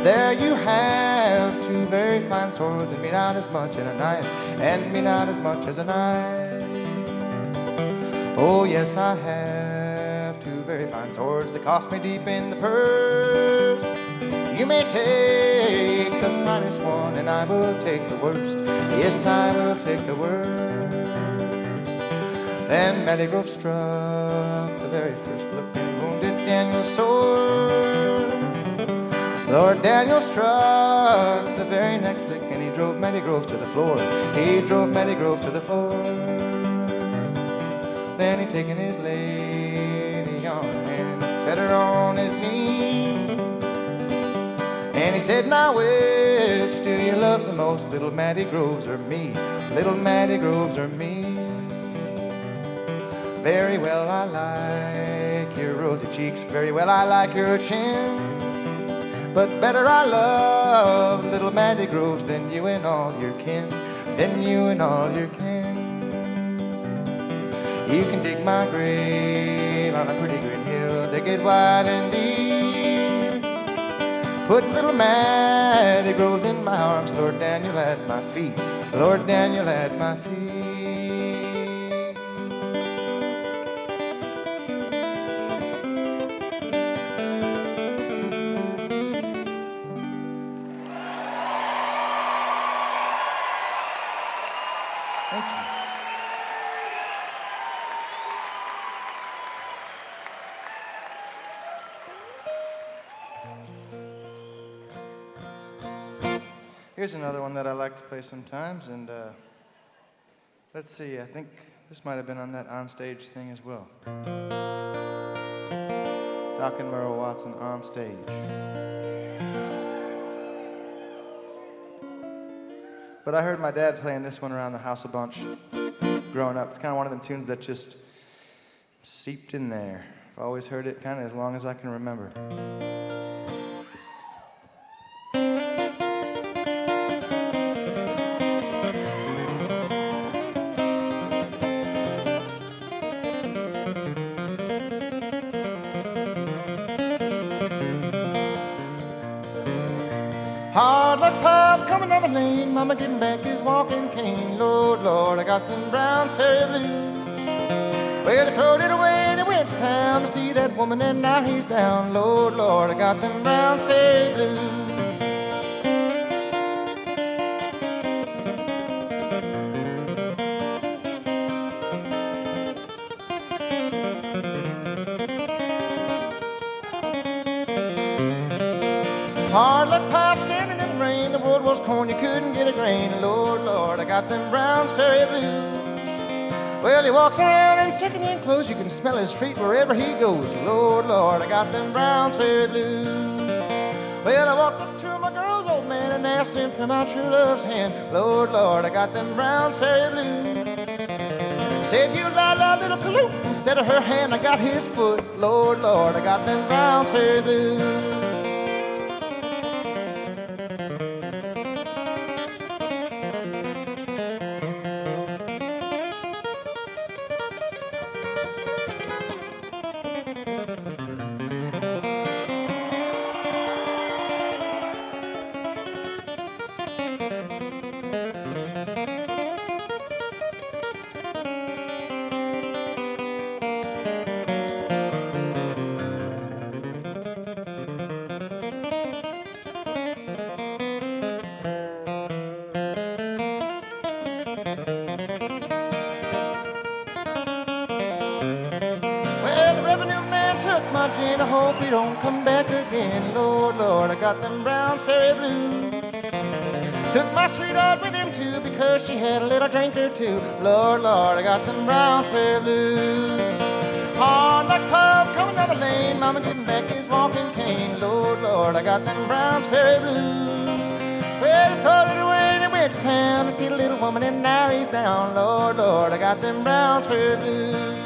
There you have two very fine swords, and me not as much as a knife, and me not as much as a knife. Oh yes, I have two very fine swords that cost me deep in the purse. You may take the finest one, and I will take the worst. Yes, I will take the worst. Then Mattie Grove struck the very first look and wounded Daniel's sword. Lord Daniel struck the very next lick, and he drove Mattie Grove to the floor. He drove Mattie Grove to the floor. Then he taken his lady on her hand and set her on his knee. And he said, now which do you love the most, little Mattie Groves or me? Little Mattie Groves or me? Very well I like your rosy cheeks, very well I like your chin. But better I love little Mattie Groves than you and all your kin, than you and all your kin. You can dig my grave on a pretty green hill, dig it wide and deep. Put little Mattie Groves in my arms, Lord Daniel at my feet, Lord Daniel at my feet. Thank you. Here's another one that I like to play sometimes, and let's see, I think this might have been on that onstage thing as well. Doc and Merle Watson on stage. But I heard my dad playing this one around the house a bunch growing up. It's kind of one of them tunes that just seeped in there. I've always heard it kind of as long as I can remember. Hard luck pub coming down the lane, mama getting back his walking cane. Lord, Lord, I got them Browns Ferry blues. Well, he throwed it away and he went to town to see that woman, and now he's down. Lord, Lord, I got them Browns Ferry blues. Hard luck pop standing in the rain. The world was corn, you couldn't get a grain. Lord, Lord, I got them Browns Ferry blues. Well, he walks around in second-hand clothes. You can smell his feet wherever he goes. Lord, Lord, I got them Browns Ferry blues. Well, I walked up to my girl's old man and asked him for my true love's hand. Lord, Lord, I got them Browns Ferry blues. Said, you la-la little caloot. Instead of her hand, I got his foot. Lord, Lord, I got them Browns Ferry blues. My gin, I hope he don't come back again. Lord, Lord, I got them Browns Ferry blues. Took my sweetheart with him too, because she had a little drink or two. Lord, Lord, I got them Browns Ferry blues. Hard like pub coming down the lane, Mama giving back his walking cane. Lord, Lord, I got them Browns Ferry blues. Well, he threw it away and he went to town to see the little woman, and now he's down. Lord, Lord, I got them Browns Ferry blues.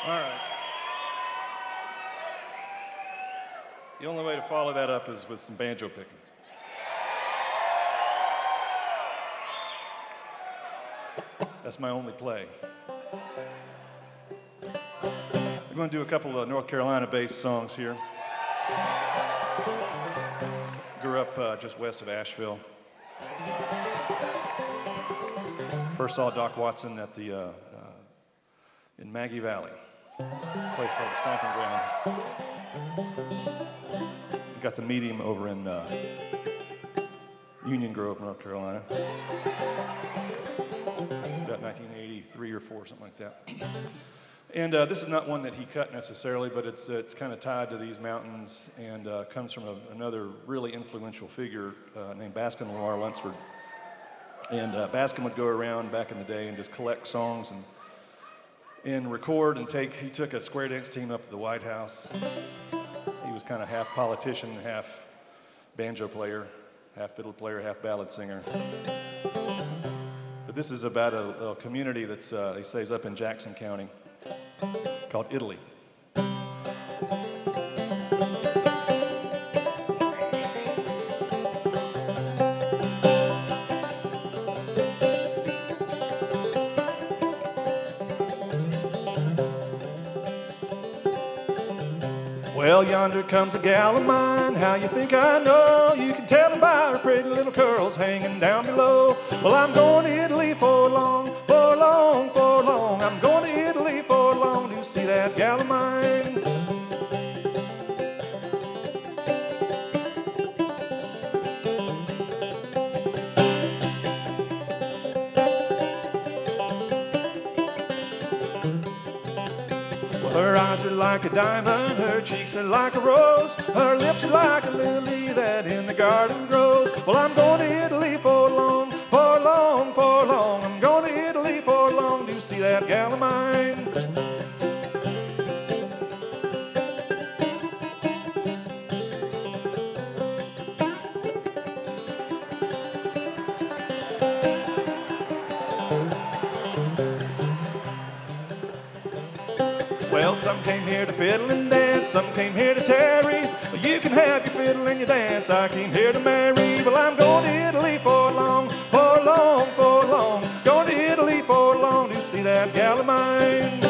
All right. The only way to follow that up is with some banjo picking. That's my only play. We're going to do a couple of North Carolina-based songs here. Grew up just west of Asheville. First saw Doc Watson at the in Maggie Valley, a place called the Stomping Ground. Got to meet him over in Union Grove, North Carolina, about 1983 or 4, something like that. And this is not one that he cut necessarily, but it's kind of tied to these mountains, and comes from another really influential figure named Baskin Lamar Lunsford. And Baskin would go around back in the day and just collect songs and record and he took a square dance team up to the White House. He was kind of half politician, half banjo player, half fiddle player, half ballad singer. But this is about a community that's, he says, up in Jackson County called Italy. Well, yonder comes a gal of mine, how you think I know? You can tell by her pretty little curls hanging down below. Well, I'm going to Italy for long, for long, for long. I'm going to Italy for long to see that gal of mine. Her eyes are like a diamond, her cheeks are like a rose, her lips are like a lily that in the garden grows. Well, I'm going to Italy for long, for long, for long. I'm going to Italy for long to see that gal of mine. Well, some came here to fiddle and dance, some came here to tarry. Well, you can have your fiddle and your dance, I came here to marry. Well, I'm going to Italy for long, for long, for long. Going to Italy for long to see that gal of mine.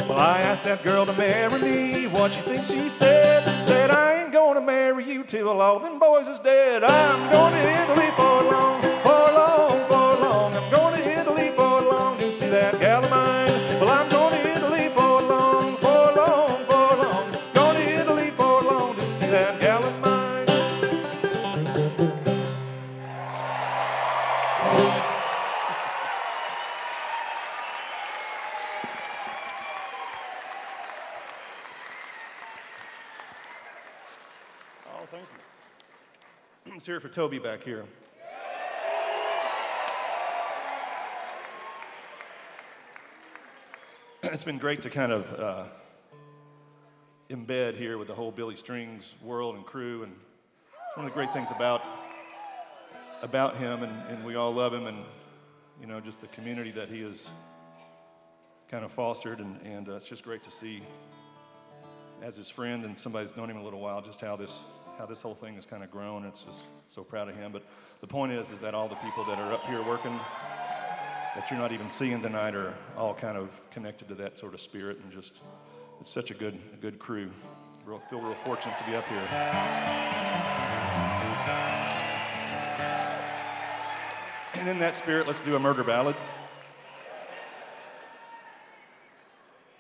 Well, I asked that girl to marry me. What you think she said? Said, I ain't gonna marry you till all them boys is dead. I'm going to Italy for long, for long, for long. I'm going to Italy for long to see that gal of mine. Well, I'm going to Italy for long, for long, for long. Going to Italy for long to see that gal of mine. Oh, thank you. Let's hear it for Toby back here. It's been great to kind of embed here with the whole Billy Strings world and crew, and it's one of the great things about him, and we all love him, and you know, just the community that he has kind of fostered, and it's just great to see as his friend and somebody that's known him a little while, just how this whole thing has kind of grown. It's just so proud of him. But the point is that all the people that are up here working that you're not even seeing tonight are all kind of connected to that sort of spirit, and just it's such a good crew. Feel real fortunate to be up here. And in that spirit, let's do a murder ballad.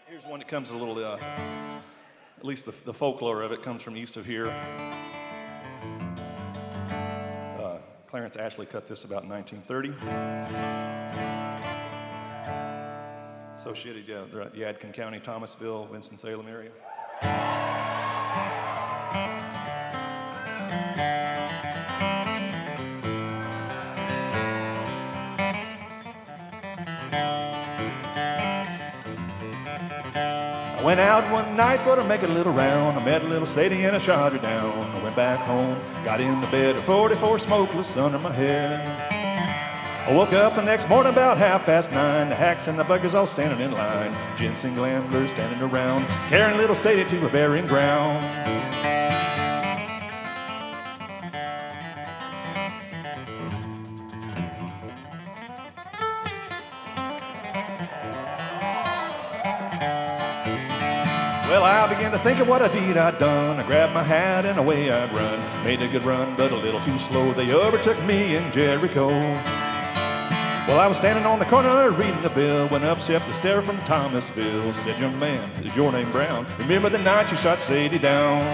Here's one that comes a little, at least the folklore of it comes from east of here. Clarence Ashley cut this about in 1930. Associated, they're at Yadkin County, Thomasville, Winston-Salem area. I went out one night for to make a little round. I met a little Sadie and I shot her down. I went back home, got into bed at 44 smokeless under my head. I woke up the next morning about 9:30. The hacks and the buggers all standing in line. Ginseng gamblers standing around, carrying little Sadie to her burying ground. Well, I began to think of what a deed I'd done. I grabbed my hat and away I'd run. Made a good run, but a little too slow. They overtook me in Jericho. Well, I was standing on the corner reading the bill when up stepped the stare from Thomasville. Said, young man, is your name Brown? Remember the night you shot Sadie down?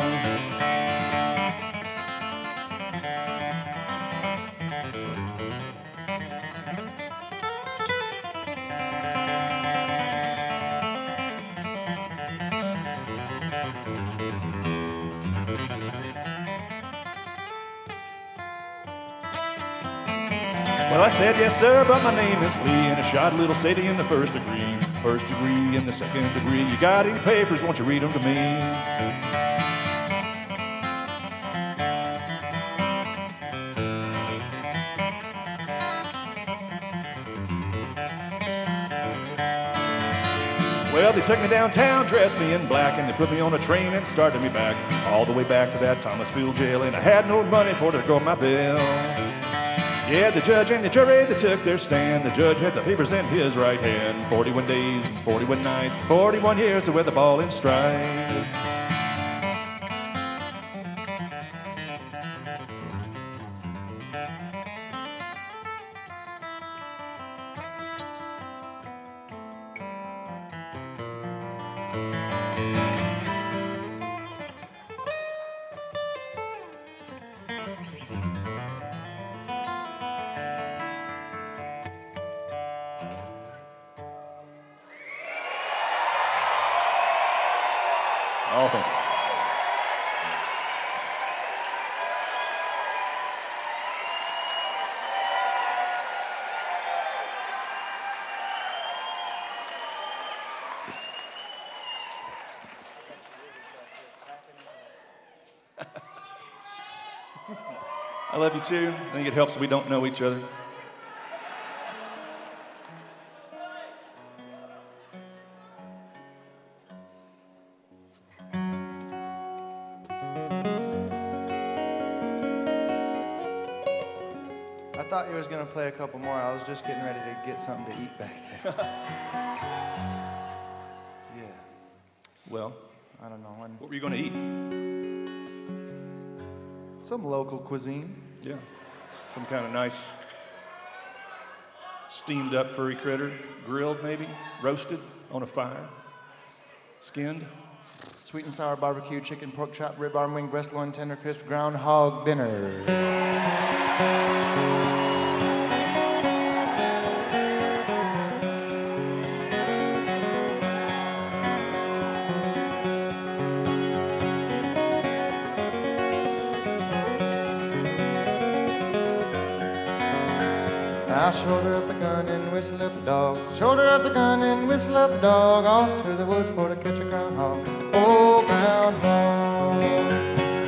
Well, I said, yes, sir, but my name is Lee, and I shot little Sadie in the first degree. First degree in the second degree. You got any papers, won't you read them to me? Well, they took me downtown, dressed me in black, and they put me on a train and started me back, all the way back to that Thomasville jail, and I had no money for to go my bill. Yeah, the judge and the jury, they took their stand. The judge had the papers in his right hand. 41 days and 41 nights, 41 years to wear the ball in stride. Oh, thank you. I love you too. I think it helps we don't know each other. thought you was gonna play a couple more. I was just getting ready to get something to eat back there. Yeah, Well, I don't know. what were you going to eat? Some local cuisine. Yeah. Some kind of nice steamed up furry critter, grilled maybe, roasted on a fire, skinned. Sweet and sour barbecue, chicken, pork chop, rib, arm, wing, breast, loin, tender, crisp, groundhog dinner. Now shoulder up the gun and whistle at the dog. Shoulder up the gun and whistle at the dog. Off to the woods for to catch a groundhog. Oh, groundhog.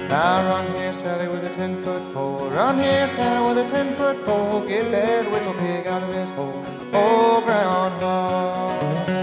Now run here, Sally, with a 10-foot pole. Run here, Sally, with a 10-foot pole. Get that whistle pig out of his hole. Oh, groundhog.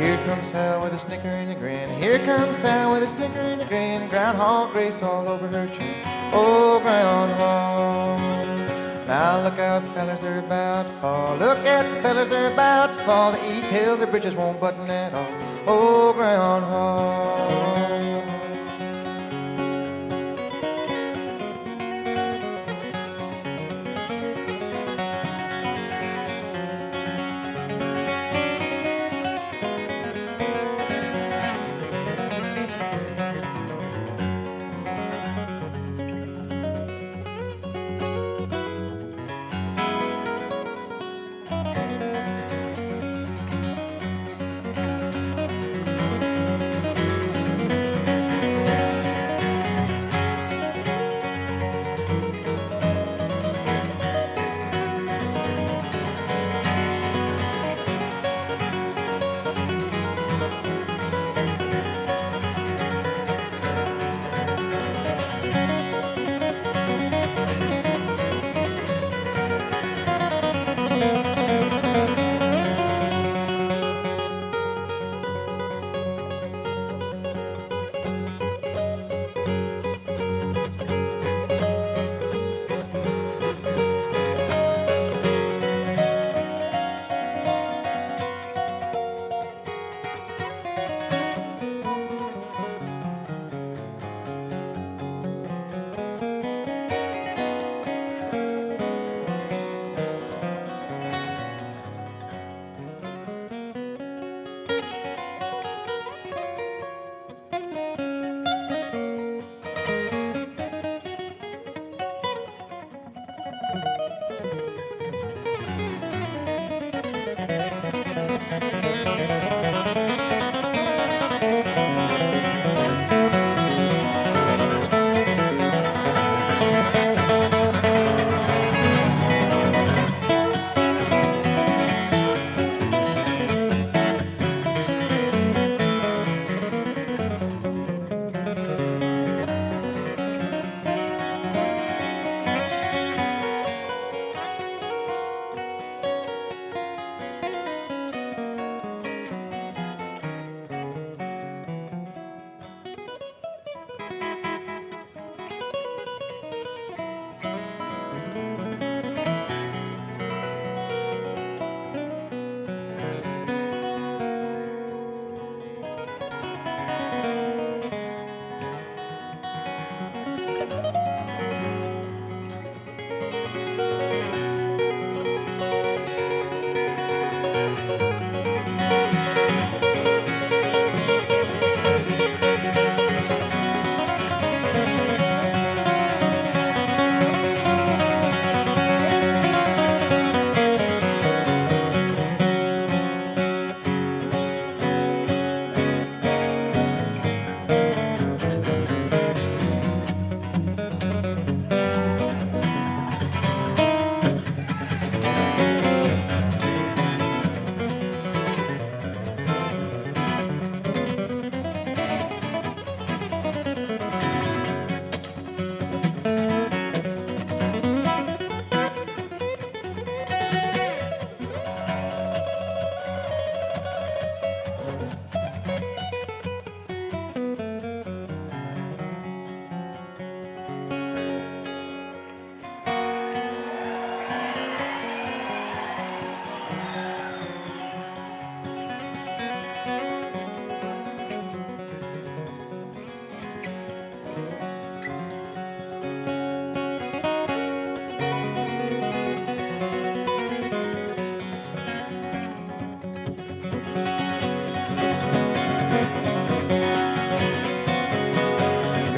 Here comes Sal with a snicker and a grin. Here comes Sal with a snicker and a grin. Groundhog grace all over her chin. Oh, groundhog. Now look out, fellas, they're about to fall. Look at the fellas, they're about to fall. They eat till their britches won't button at all. Oh, groundhog.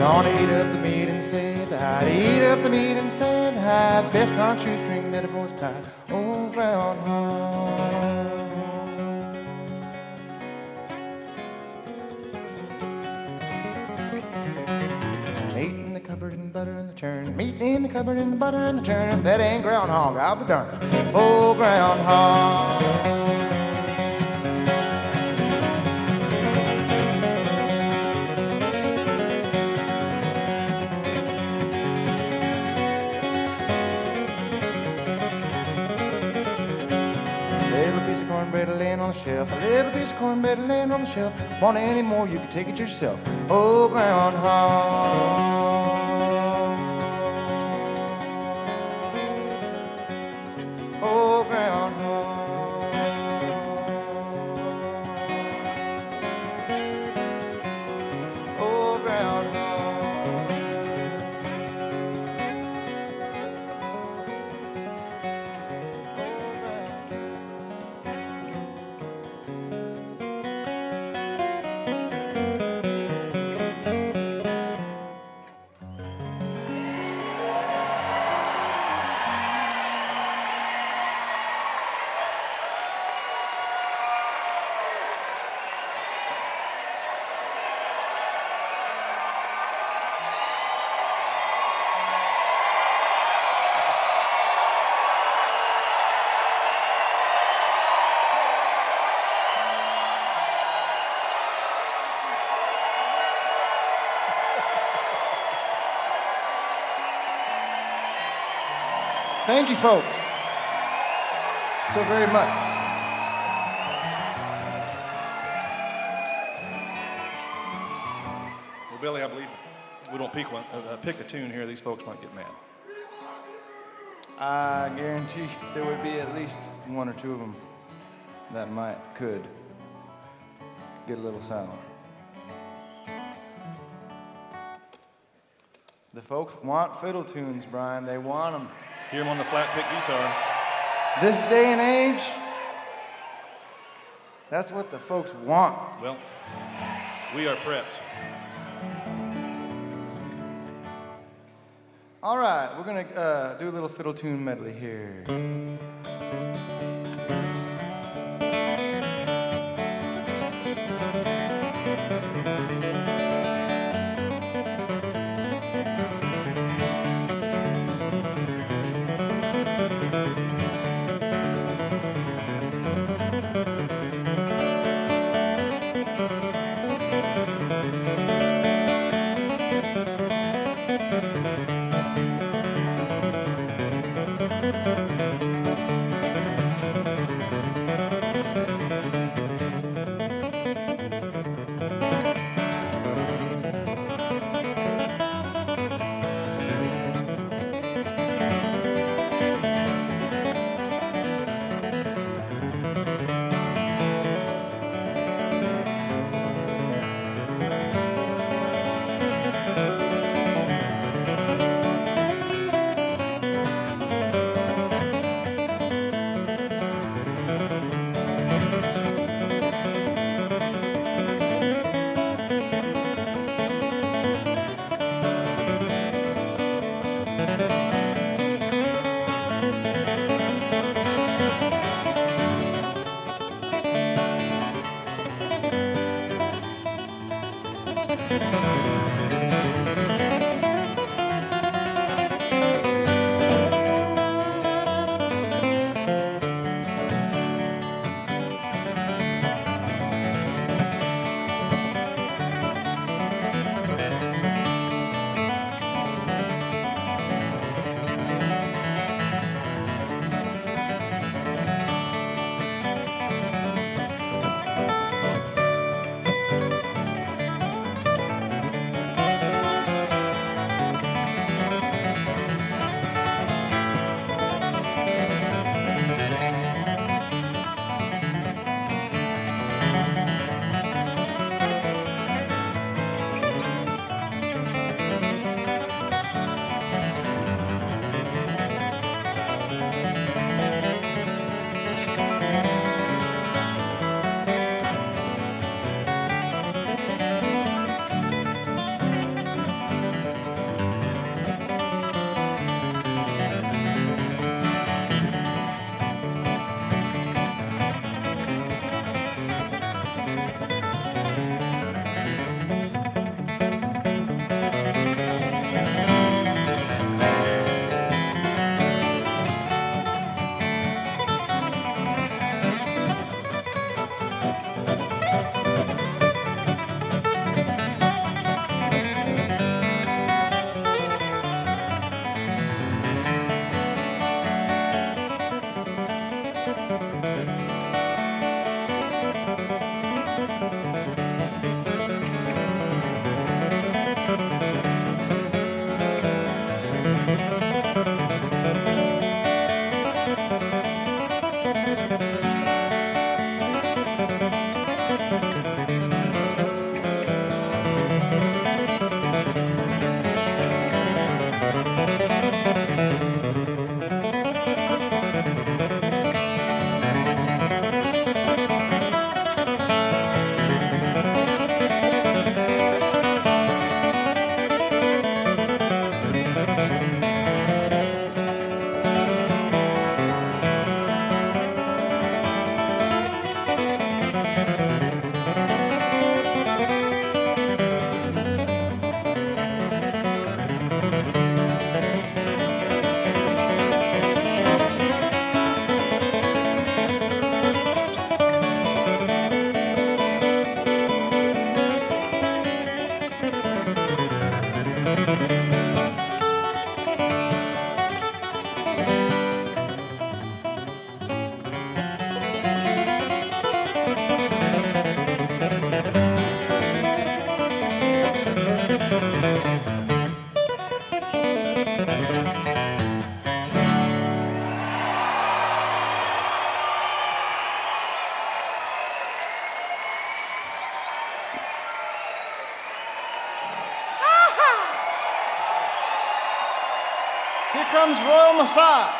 Gonna eat up the meat and say the hide. Eat up the meat and say the hide. Best on shoestring that a boy's tied. Old groundhog. Meat in the cupboard and butter in the churn. Meat in the cupboard and the butter in the churn. If that ain't groundhog, I'll be darned. Old groundhog. Cornbread laying on the shelf, a little piece of cornbread laying on the shelf. Want any more, you can take it yourself. Oh, groundhog. Oh, groundhog. Oh, groundhog. Thank you, folks, so very much. Well, Billy, I believe if we don't pick a tune here, these folks might get mad. I guarantee you there would be at least one or two of them that could get a little silent. The folks want fiddle tunes, Bryan. They want them. Hear him on the flat pick guitar. This day and age, that's what the folks want. Well, we are prepped. All right, we're gonna do a little fiddle tune medley here. comes Royal Masat.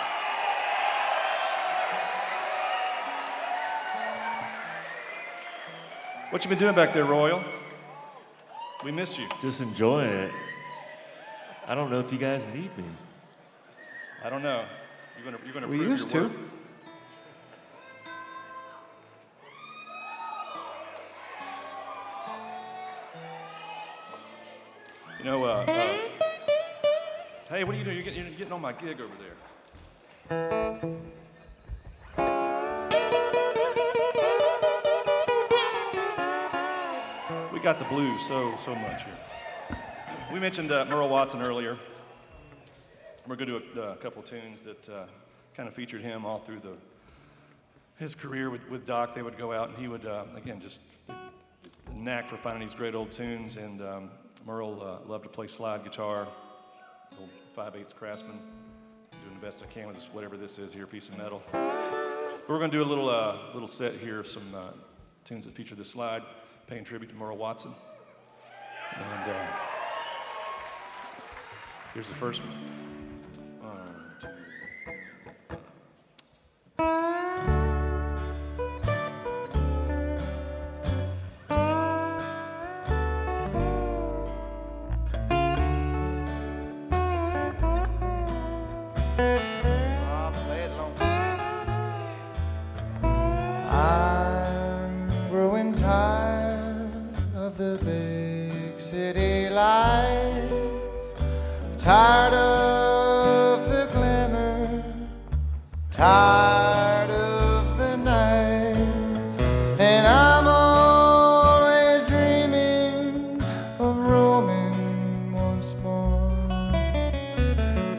What you been doing back there, Royal? We missed you. Just enjoying it. I don't know if you guys need me. I don't know. You're gonna We prove used your to. worth. You know, hey, what are you doing? You're getting on my gig over there. We got the blues so much here. We mentioned Merle Watson earlier. We're going to do a couple of tunes that kind of featured him all through his career with Doc. They would go out and he would, again, just a knack for finding these great old tunes. And Merle loved to play slide guitar, old 5/8 Craftsman, doing the best I can with this, whatever this is here, piece of metal. But we're going to do a little set here of some tunes that feature this slide, paying tribute to Merle Watson. And here's the first one. 1, 2. I'll play it along. I'm growing tired of the big city lights, tired of the glamour, tired of the nights, and I'm always dreaming of roaming once more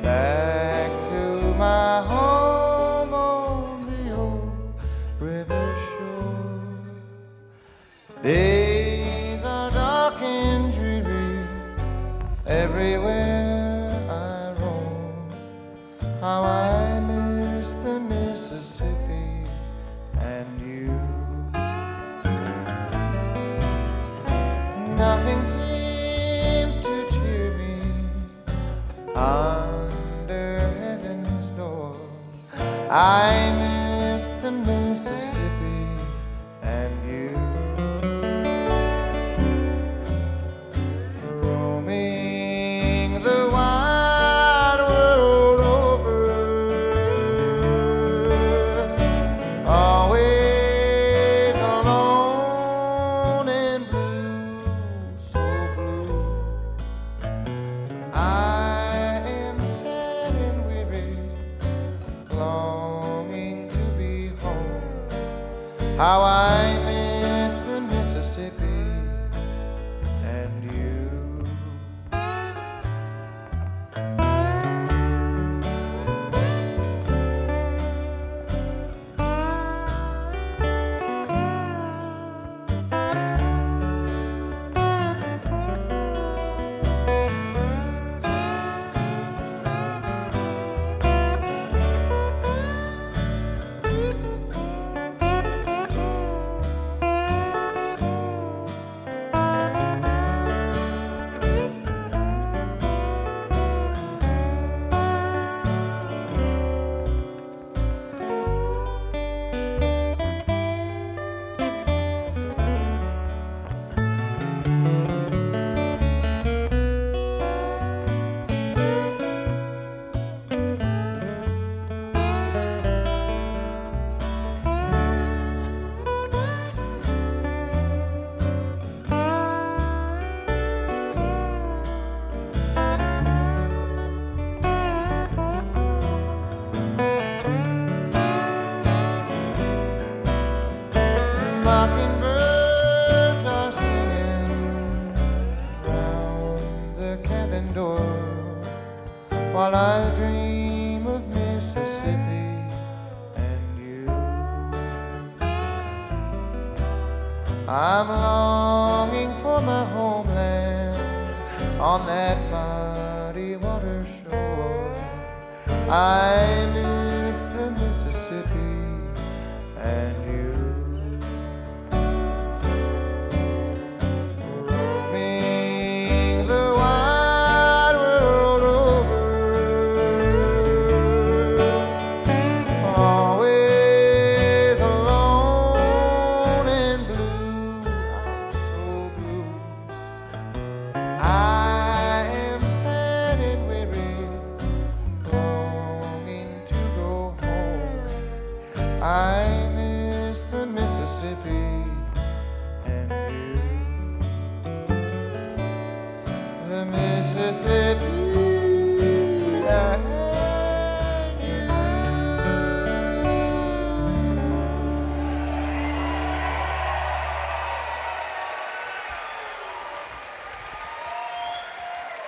back to my home on the old river shore. Days are dark and dreary everywhere I roam. How I miss the Mississippi and you. Nothing seems to cheer me under heaven's door. I miss the Mississippi and you. Roaming the wide world over, always alone and blue, so blue. I am sad and weary, longing to be home. How I miss the Mississippi and you. Mockingbirds are singing round the cabin door, while I dream of Mississippi and you. I'm longing for my homeland on that muddy water shore. I miss the Mississippi and you. Roaming the wide world over, Mississippi and you. The Mississippi and you.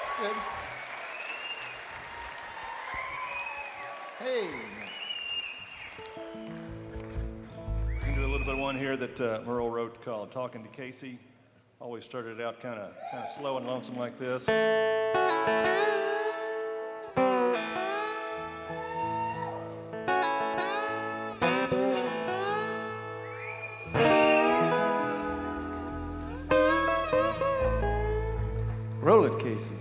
It's good. Hey. We can do a little bit of one here that Merle wrote called Talking to Casey. Always started out kind of slow and lonesome like this. Roll it, Casey.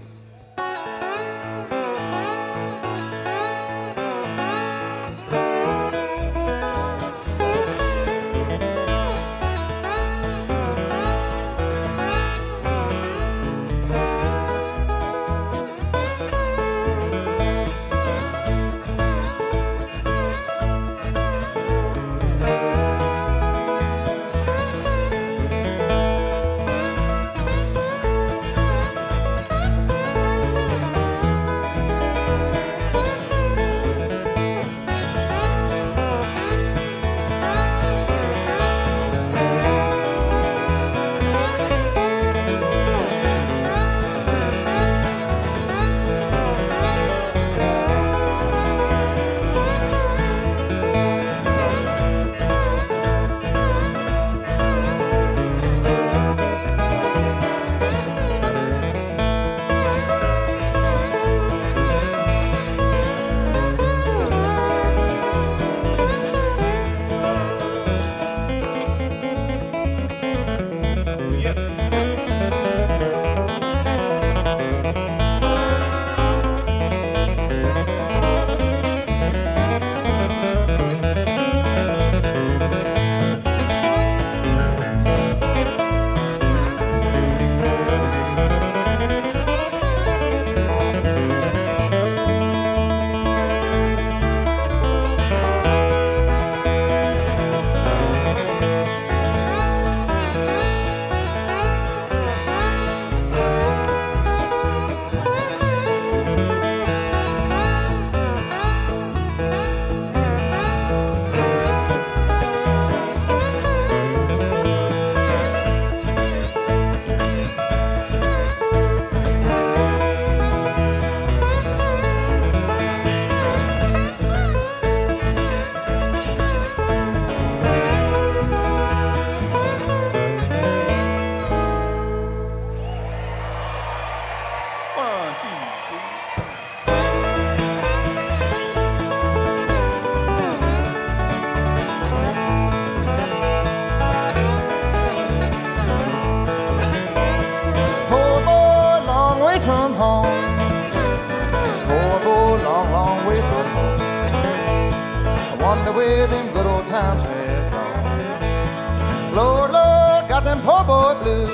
Wonder where them good old times have gone. Lord, Lord, got them poor boy blues.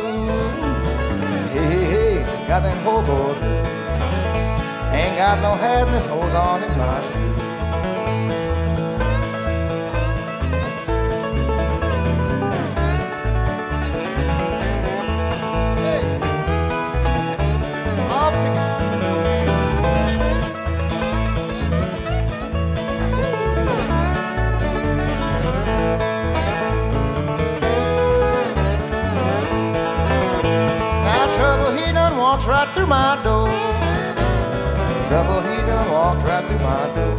Hey, hey, hey, got them poor boy blues. Ain't got no happiness holds on in my shoes. Hey, I'll pick it. Trouble, he done walked right through my door. Trouble, he done walked right through my door.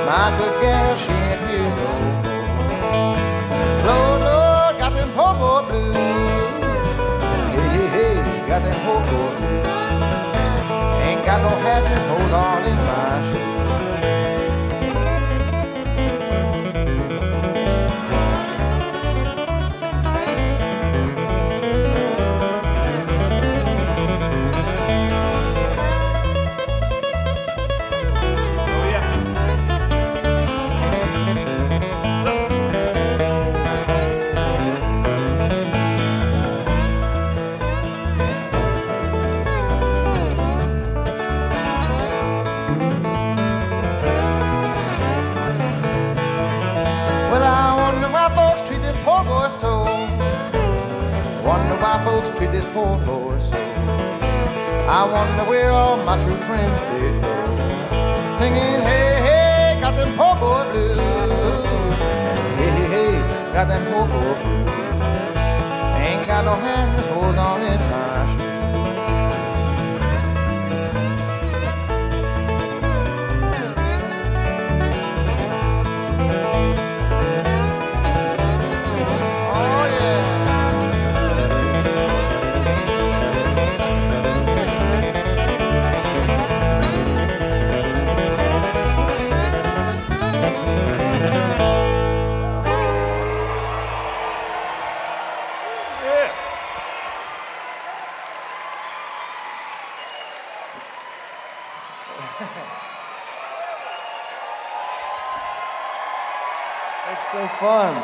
My good gal, she ain't here no more. Lord, Lord, got them poor boy blues. Hey, hey, hey, got them poor boy blues. Ain't got no happiness, holds on in my shoes. soul. Wonder why folks treat this poor boy so. I wonder where all my true friends did go. Singing, hey, hey, got them poor boy blues. Hey, hey, hey, got them poor boy blues. Ain't got no handles, holes on in my shoes. It's so fun.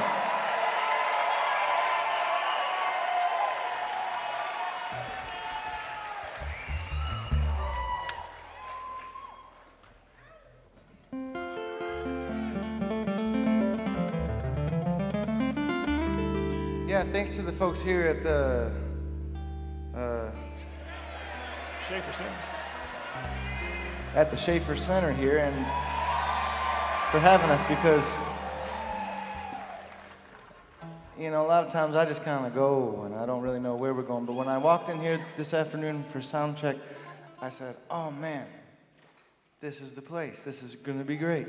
Yeah, thanks to the folks here at the Schaefer Center. At the Schaefer Center here, and for having us, because you know, a lot of times I just kind of go and I don't really know where we're going. But when I walked in here this afternoon for sound check, I said, oh man, this is the place. This is going to be great.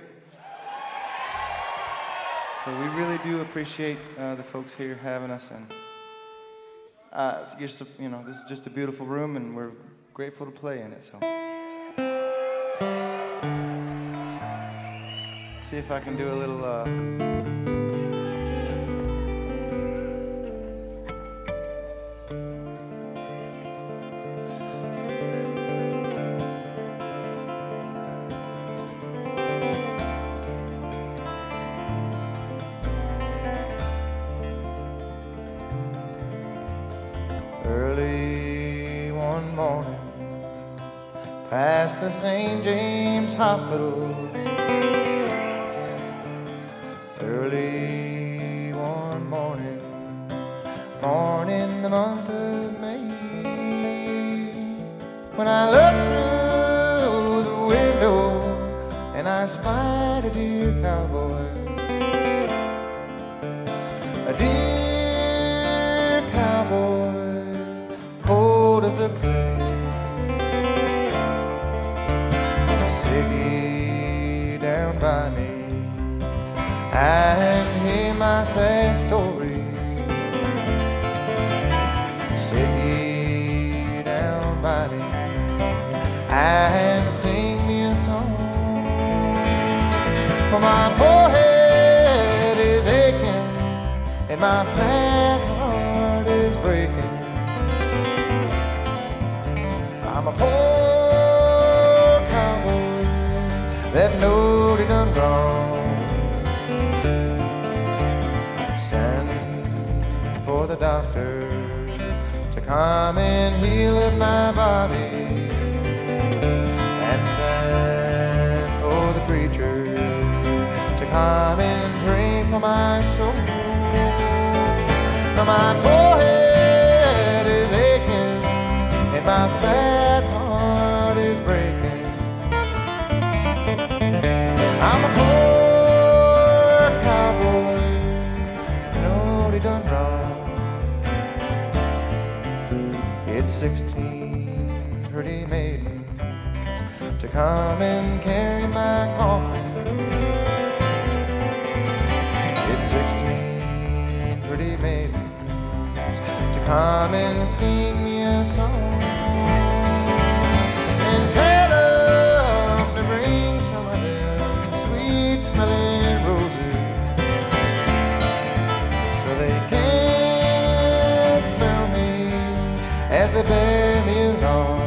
So we really do appreciate the folks here having us. And you know, this is just a beautiful room and we're grateful to play in it. So see if I can do a little... Early one morning, past the St. James Hospital. Early one morning, born in the month of May. When I looked through the window and I spied a dear cowboy. A dear cowboy, cold as the clay, sitting down by me and hear my sad story. Sitting down by me and sing me a song. For my poor head is aching and my sad heart is breaking. I'm a poor cowboy that knowed he done wrong. Send for the doctor to come and heal up my body, and send for the preacher to come and pray for my soul. Now my poor head is aching and my sad heart is breaking. I'm a poor cowboy, know what he done wrong. It's 16 pretty maidens to come and carry my coffin. It's 16 pretty maidens to come and sing me a song, and tell them to bring some of them sweet-smelling roses, so they can smell me as they bear me along.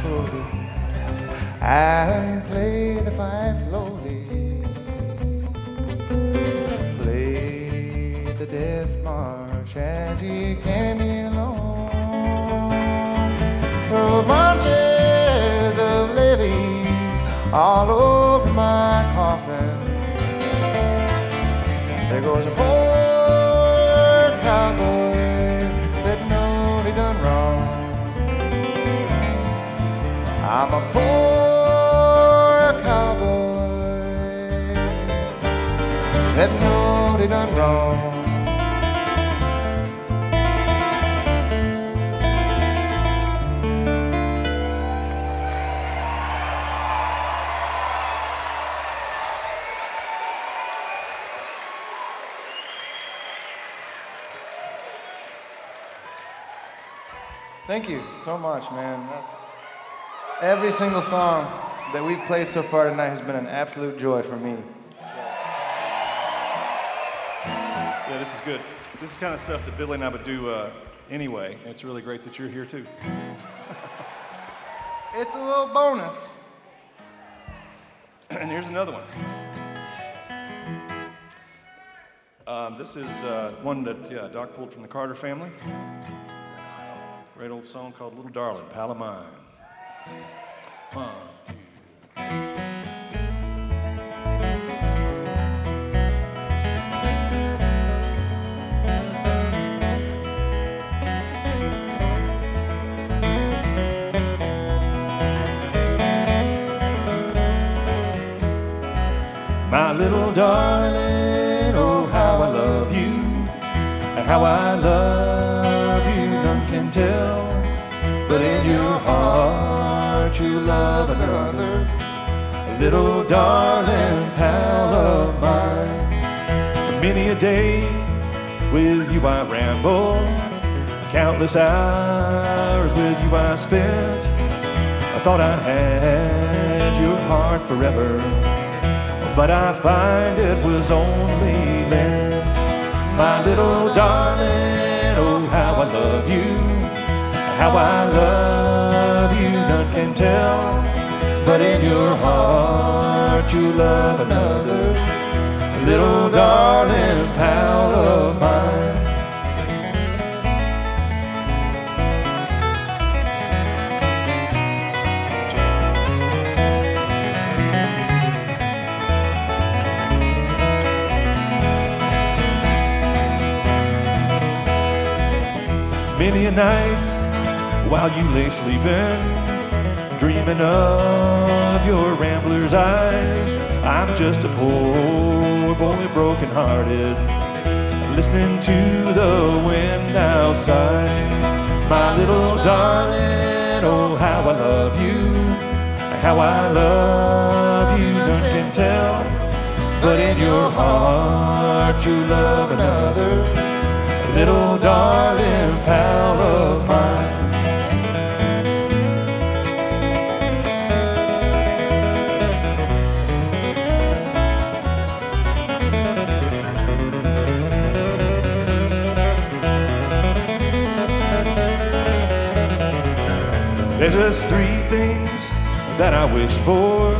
slowly and play the fife lowly. Play the death march as you carry me along. Throw bunches of lilies all over my coffin. There goes a poor cowboy that knowed he done wrong. I'm a poor cowboy that knowed he done wrong. Thank you so much, man. Every single song that we've played so far tonight has been an absolute joy for me. Yeah, this is good. This is kind of stuff that Billy and I would do anyway. And it's really great that you're here too. It's a little bonus. And here's another one. This is one that Doc pulled from the Carter family. Great old song called Little Darling, Pal of Mine. 1, 2. My little darling, oh how I love you, and how I love you none can tell. But in your heart you love another, a little darling pal of mine. Many a day with you I ramble, countless hours with you I spent. I thought I had your heart forever, but I find it was only lent. My little darling, oh how I love you, how I love you none can tell. But in your heart you love another, a little darling pal of mine. Many a night while you lay sleeping, dreaming of your rambler's eyes, I'm just a poor boy broken-hearted, listening to the wind outside. My little darling, oh how I love you, how I love you none can tell. But in your heart you love another, little darling pal of mine. There's just 3 things that I wished for.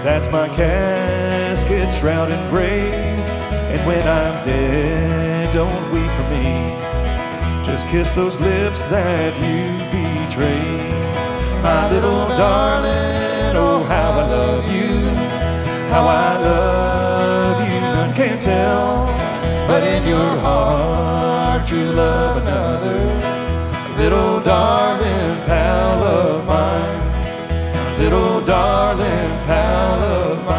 That's my casket, shroud, and grave. And when I'm dead, don't weep for me. Just kiss those lips that you betrayed. My little darling, oh how I love you, how I love you none can tell. But in your heart you love another, little darling pal of mine, little darling pal of mine.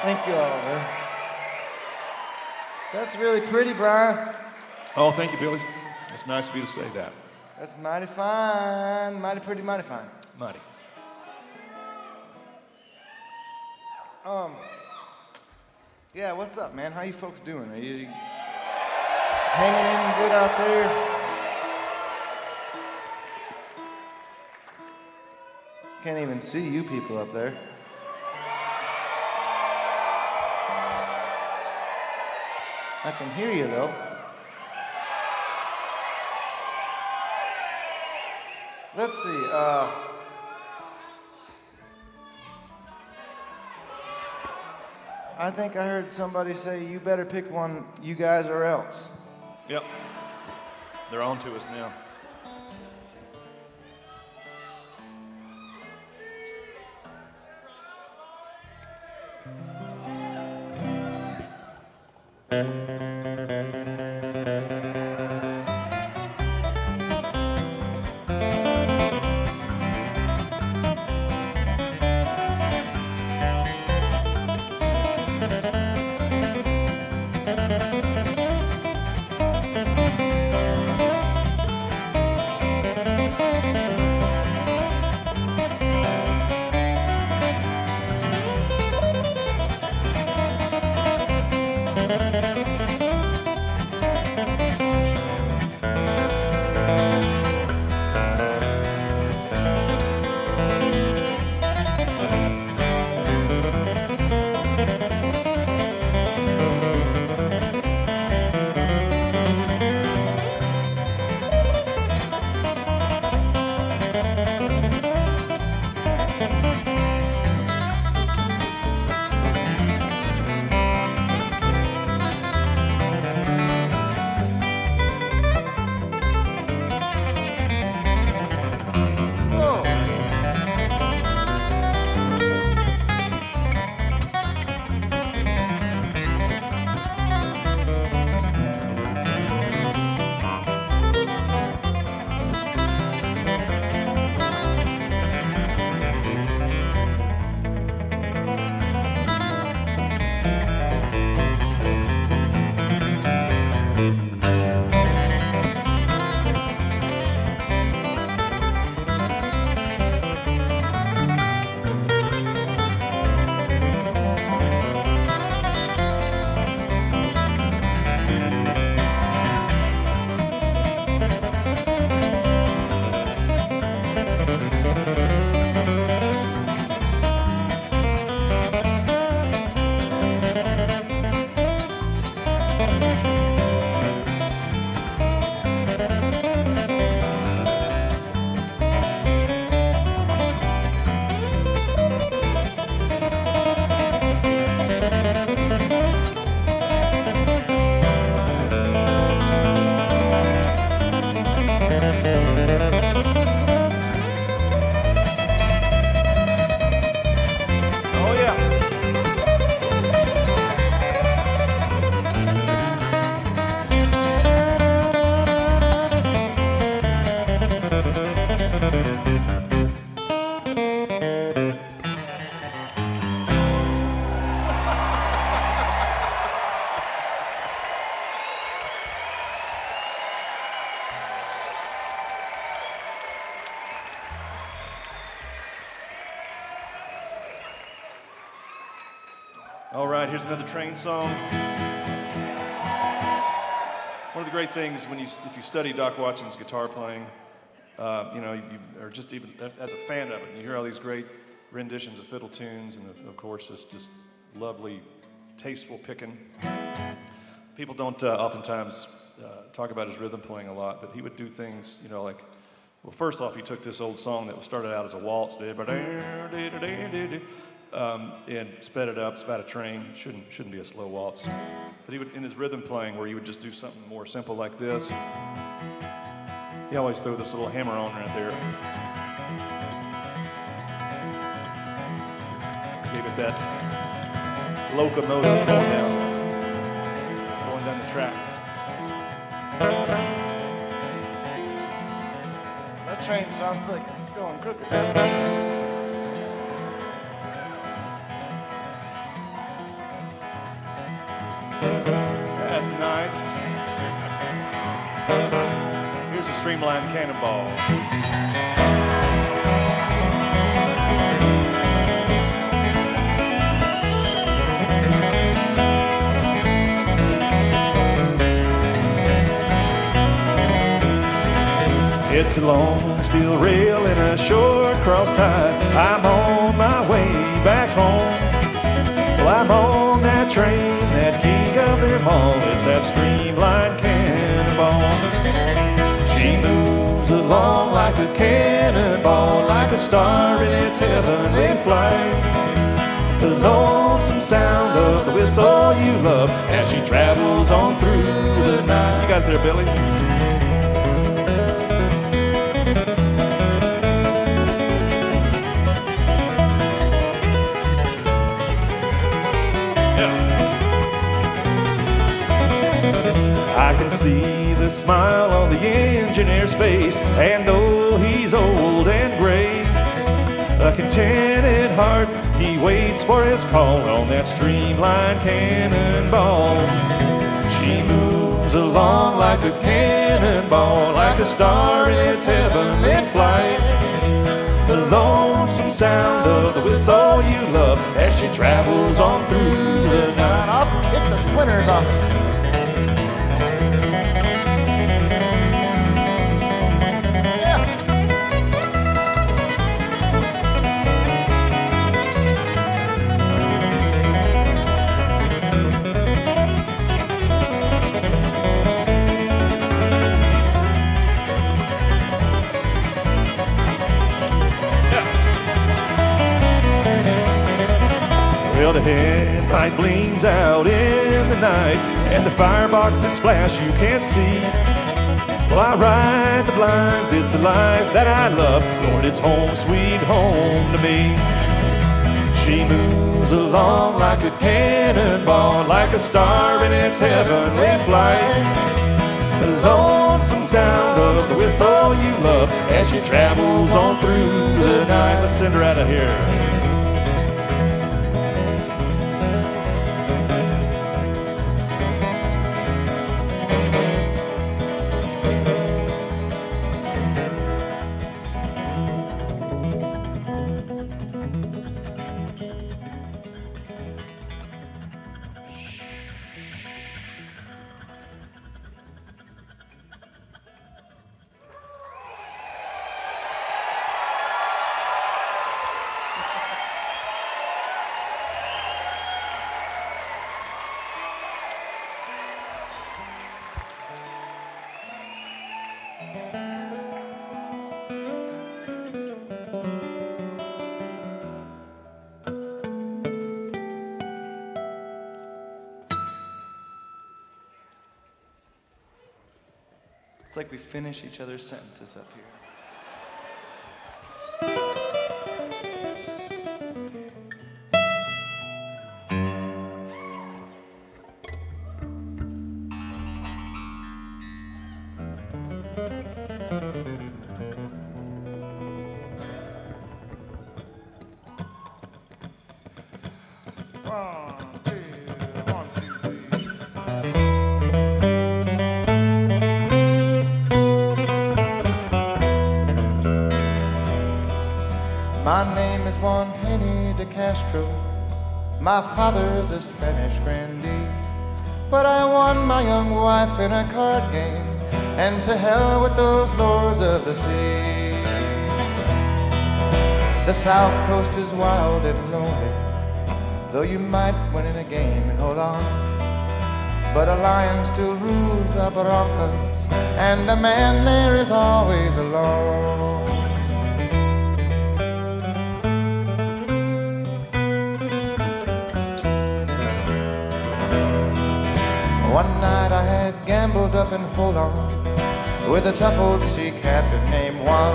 Thank you all, man. That's really pretty, Brian. Oh, thank you, Billy. It's nice of you to say that. That's mighty fine, mighty pretty, mighty fine. Mighty. Yeah, what's up, man? How you folks doing? Are you hanging in good out there? Can't even see you people up there. I can hear you though. Let's see. I think I heard somebody say, "You better pick one, you guys, or else." Yep. They're on to us now. All right, here's another train song. One of the great things if you study Doc Watson's guitar playing, or just even as a fan of it, you hear all these great renditions of fiddle tunes, and of course, this just lovely, tasteful picking. People don't oftentimes talk about his rhythm playing a lot, but he would do things, well, first off, he took this old song that started out as a waltz, and sped it up. It's about a train. Shouldn't be a slow waltz. But he would, in his rhythm playing, where he would just do something more simple like this, he always threw this little hammer on right there. Gave it that locomotive going down the tracks. That train sounds like it's going crooked. That's nice. Here's a streamlined cannonball. It's a long steel rail and a short cross tie. I'm on my way back home. Well, I'm on that train, that king of them them all. It's that streamlined cannonball. She moves along like a cannonball, like a star in its heavenly flight. The lonesome sound of the whistle you love as she travels on through the night. You got it there, Billy? I can see the smile on the engineer's face, and though he's old and gray, a contented heart, he waits for his call on that streamlined cannonball. She moves along like a cannonball, like a star in its heavenly flight. The lonesome sound of the whistle you love as she travels on through the night. I'll hit the splinters off it. Well, the headlight gleams out in the night, and the fireboxes flash you can't see. Well, I ride the blinds, it's the life that I love. Lord, it's home, sweet home to me. She moves along like a cannonball, like a star in its heavenly flight. The lonesome sound of the whistle you love as she travels on through the night. Let's send her out of here. It's like we finish each other's sentences up here. One, two, three. My name is Juan Henny de Castro. My father's a Spanish grandee. But I won my young wife in a card game, and to hell with those lords of the sea. The South Coast is wild and lonely, though you might win in a game and hold on. But a lion still rules the Barrancas, and a man there is always alone. One night I had gambled up in Holon with a tough old sea captain named Juan.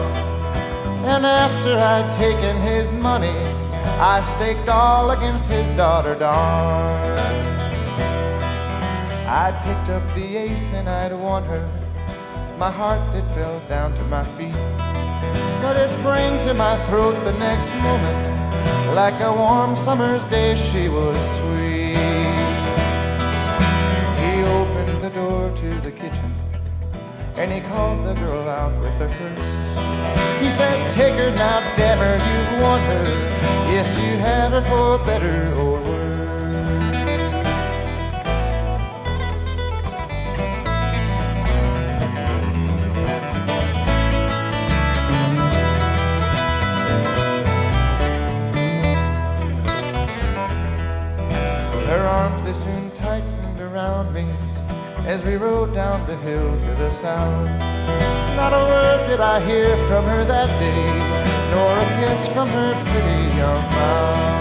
And after I'd taken his money, I staked all against his daughter Dawn. I picked up the ace and I'd won her. My heart, it fell down to my feet, but it sprang to my throat the next moment. Like a warm summer's day, she was sweet. He opened the door to the kitchen, and he called the girl out with a curse. He said, "Take her now, damn her, you've won her. Yes, you have her for better or worse." Her arms, they soon tightened around me as we rode down the hill to the south. Not a word did I hear from her that day, nor a kiss from her pretty young mouth.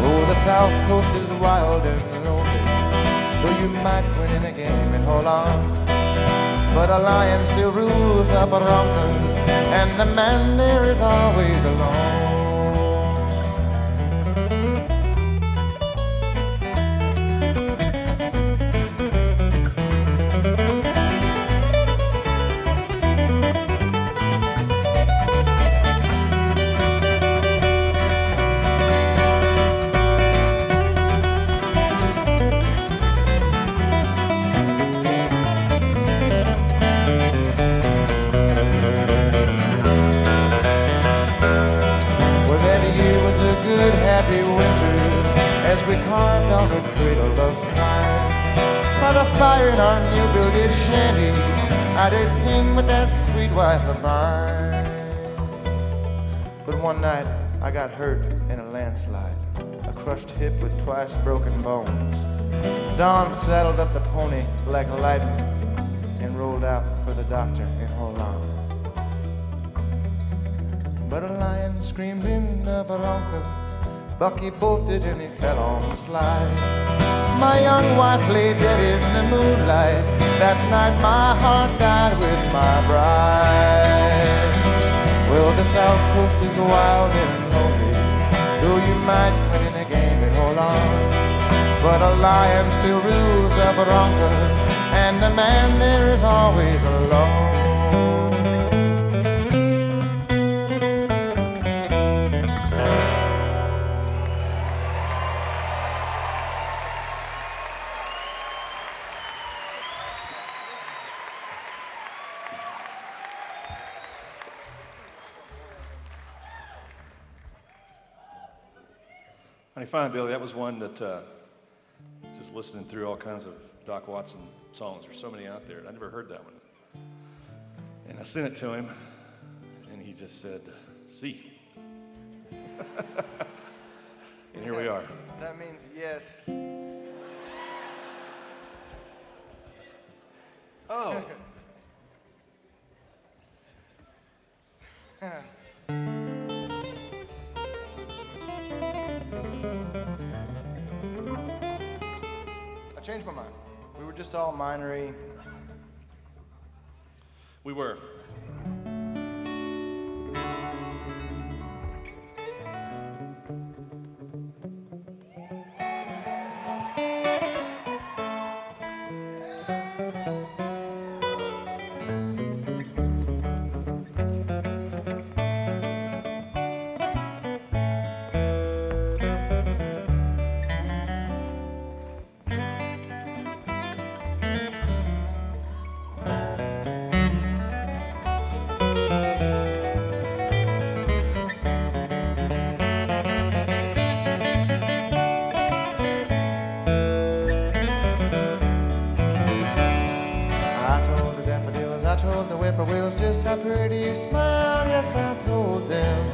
Oh, the South Coast is wild and lonely, though you might win in a game and hold on. But a lion still rules the Broncos, and the man there is always alone. As we carved on a cradle of pine, by the fire in our new builded shanty, I did sing with that sweet wife of mine. But one night I got hurt in a landslide, a crushed hip with twice broken bones. Dawn saddled up the pony like lightning and rolled out for the doctor in Holland. But a lion screamed in the Broncos, Bucky bolted and he fell on the slide. My young wife lay dead in the moonlight. That night my heart died with my bride. Well, the South Coast is wild and lonely, though you might win in a game and hold on. But a lion still rules the Broncos, and the man there is always alone. Honey, fine, Billy. That was one that, just listening through all kinds of Doc Watson songs, there's so many out there. I never heard that one. And I sent it to him, and he just said, "See." And here we are. That means yes. Oh. I changed my mind. We were just all minery. We were. Whippoorwills, just how pretty you smile. Yes, I told them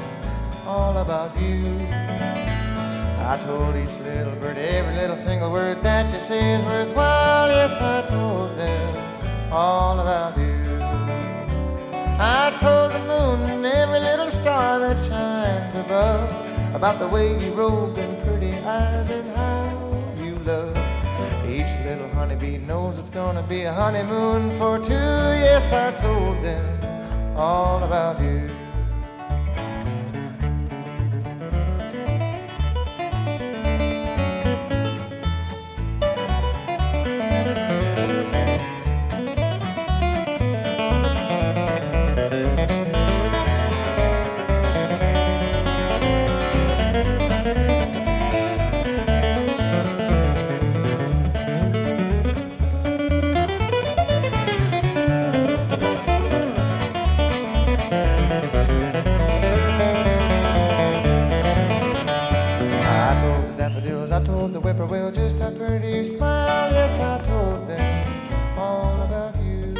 all about you. I told each little bird every little single word that you say is worthwhile. Yes, I told them all about you. I told the moon and every little star that shines above about the way you roll them pretty eyes and how you love. Each little honeybee knows it's gonna be a honeymoon for two. Yes, I told them all about you. I told the whippoorwill just how pretty you smile. Yes, I told them all about you.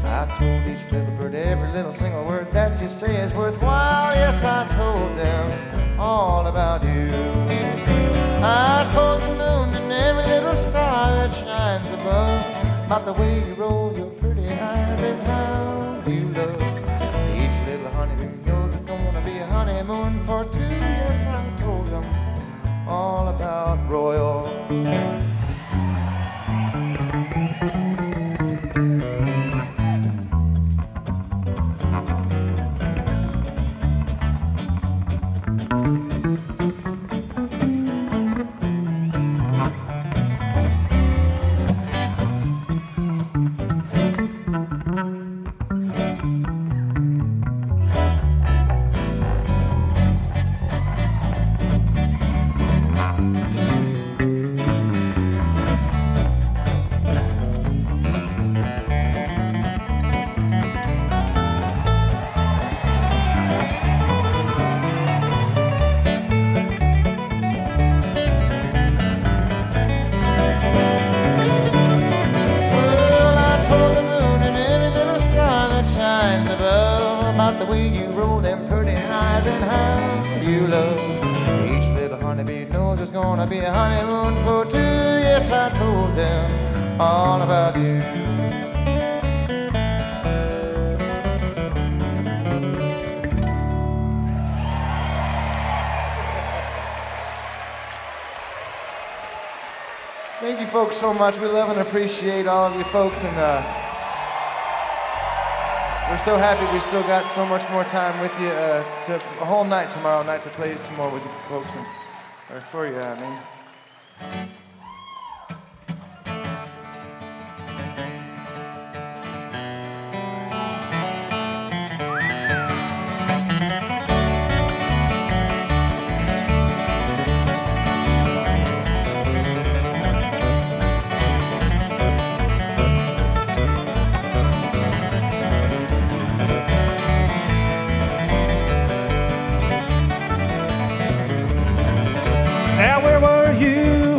I told each little bird every little single word that you say is worthwhile. Yes, I told them all about you. I told the moon and above, about the way you roll your pretty eyes and how you love. Each little honeybee knows it's gonna be a honeymoon for two. Yes, I told them all about Royal. The way you roll them pretty eyes and how you love. Each little honeybee knows it's gonna be a honeymoon for two. Yes, I told them all about you. Thank you folks so much. We love and appreciate all of you folks, and we're so happy we still got so much more time with you, to a whole night tomorrow night to play some more with you folks, and or for you, I mean.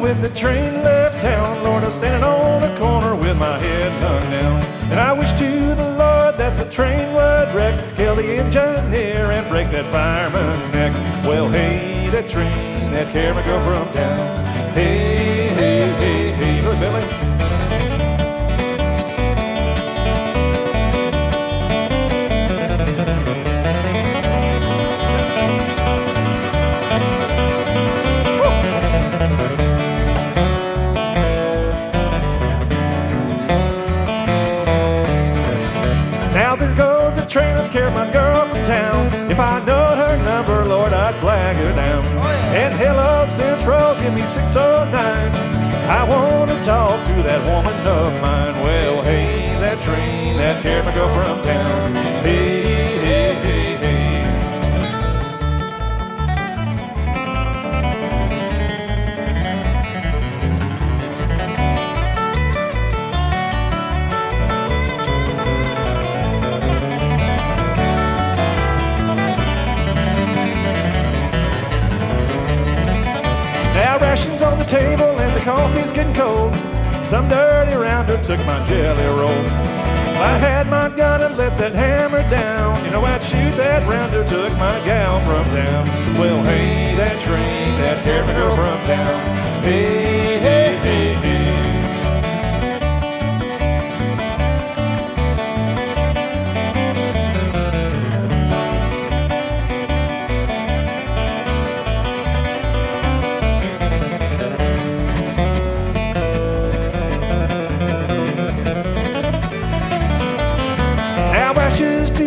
When the train left town, Lord, I was standing on the corner with my head hung down. And I wish to the Lord that the train would wreck, kill the engineer and break that fireman's neck. Well, hey, that train that carried my girl from town. Hey, hey, hey, hey, look, Billy. Now there goes a train that carried my girl from town. If I knowed her number, Lord, I'd flag her down. And hello, Central, give me 609. I want to talk to that woman of mine. Well, hey, that train that carried my girl from town. Hey, hey, hey, hey. Rations on the table and the coffee's getting cold. Some dirty rounder took my jelly roll. If I had my gun and let that hammer down, you know I'd shoot that rounder took my gal from town. Well, hey, that train that carried my girl from town. Hey, hey, hey, hey.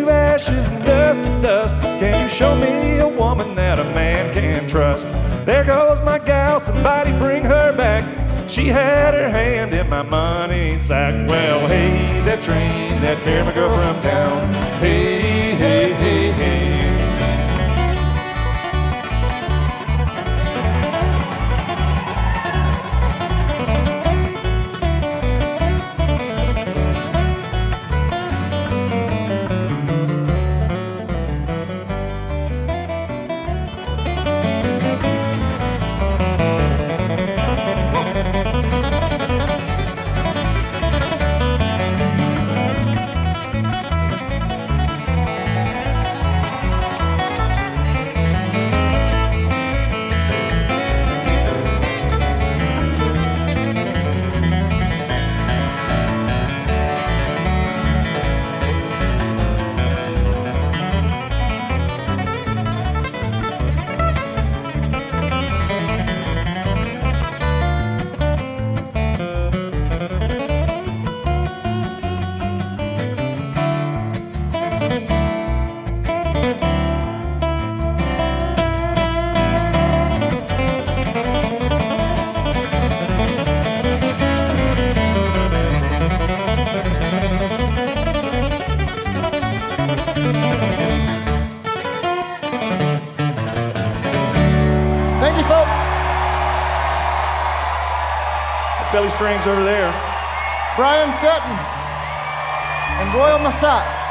Ashes and dust to dust. Can you show me a woman that a man can trust? There goes my gal, somebody bring her back. She had her hand in my money sack. Well, hey, that train that carried my girl from town. Hey, hey, hey, hey. Howdy, folks. That's Belly Strings over there. Bryan Sutton and Royal Masat.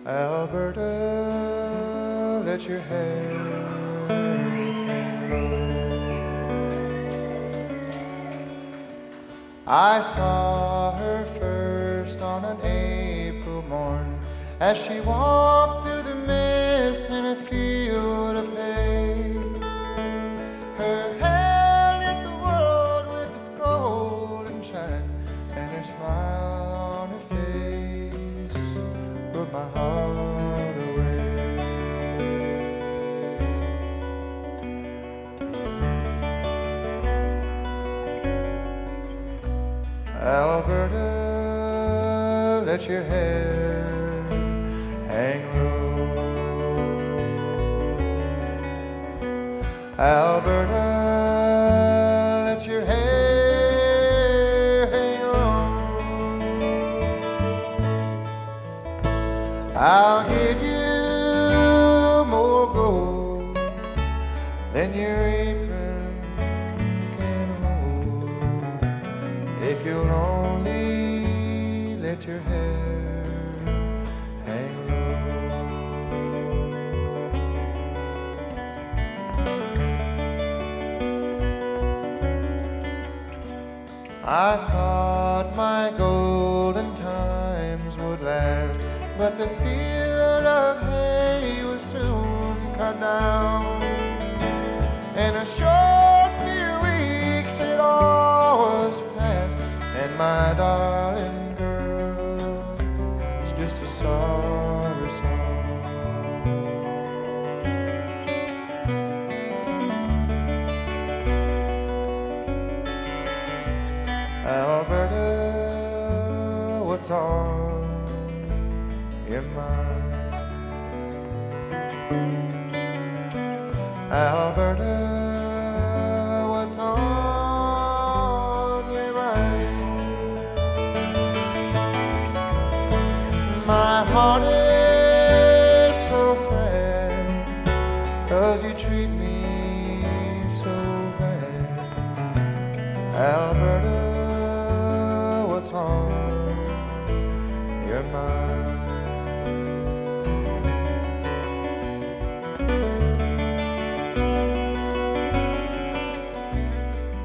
Alberta, let your hair hang low. I saw her first on an April morn as she walked through the mist in a field of hay. Her hair lit the world with its golden shine, and her smile on her face put my heart away. Alberta, let your hair hang low. Alberta, let your hair hang low. I'll give you more gold than your apron can hold if you'll only let your hair hang low. I thought my golden times would last, but the field of hay was soon cut down. In a short few weeks it all was past, and my darling girl is just a sorry song. Alberta, what's on your mind? Alberta, what's on your mind? My heart is so sad 'cause you treat me so bad. Alberta, what's on your mind?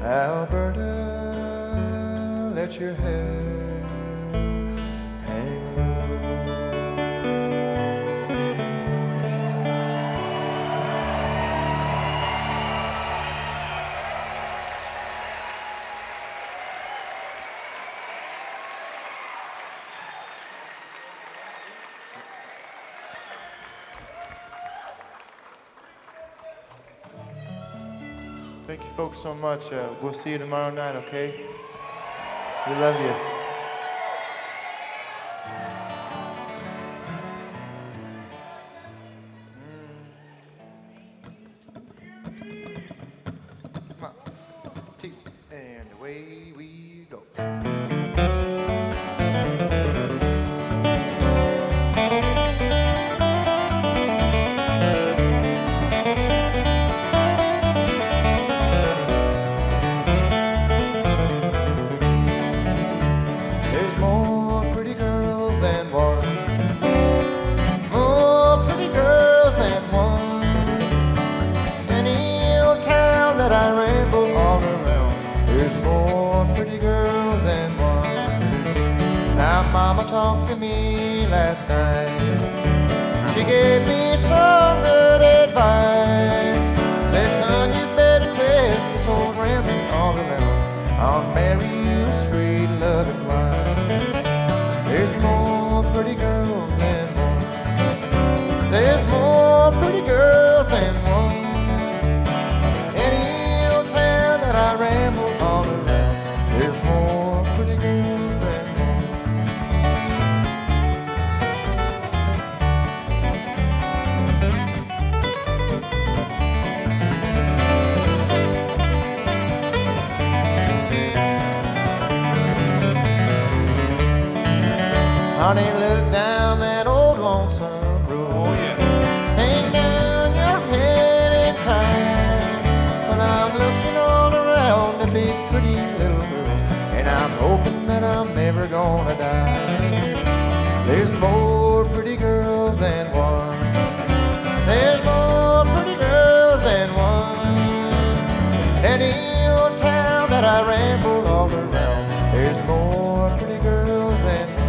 Alberta, let your hair hang low. Thank you folks so much. We'll see you tomorrow night, okay? We love you. One, two, and away we go. Mama talked to me last night. She gave me some good advice. Said, son, you better quit this old rambling all around. I'll marry you a sweet loving wife. There's more pretty girls than one. There's more pretty girls than one. Any old town that I ramble all around, there's more pretty girls than one. Honey, look down that old lonesome road. Oh, yeah. Hang down your head and cry. Well, I'm looking all around at these pretty little girls, and I'm hoping that I'm never gonna die. There's more pretty girls than one. There's more pretty girls than one. Any old town that I ramble all around, there's more pretty girls than one.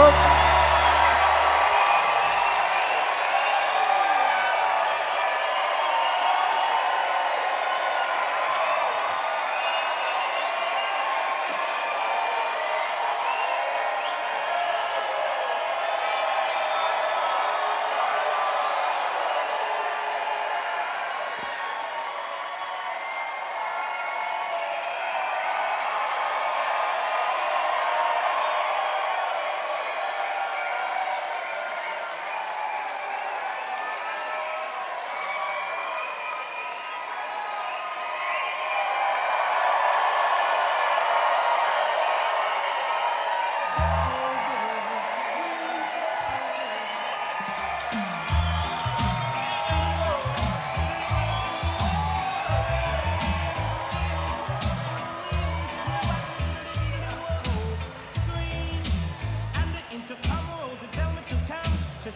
folks.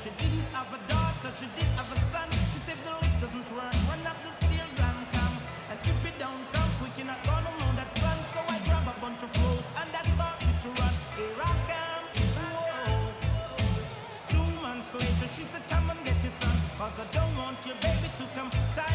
She didn't have a daughter, she did have a son. She said the lift doesn't work, run up the stairs and come. And if it don't come quick, you're not gonna know that son. So I grab a bunch of flows and I started to run. Here I come, whoa. 2 months later, she said, come and get your son, cause I don't want your baby to come. Time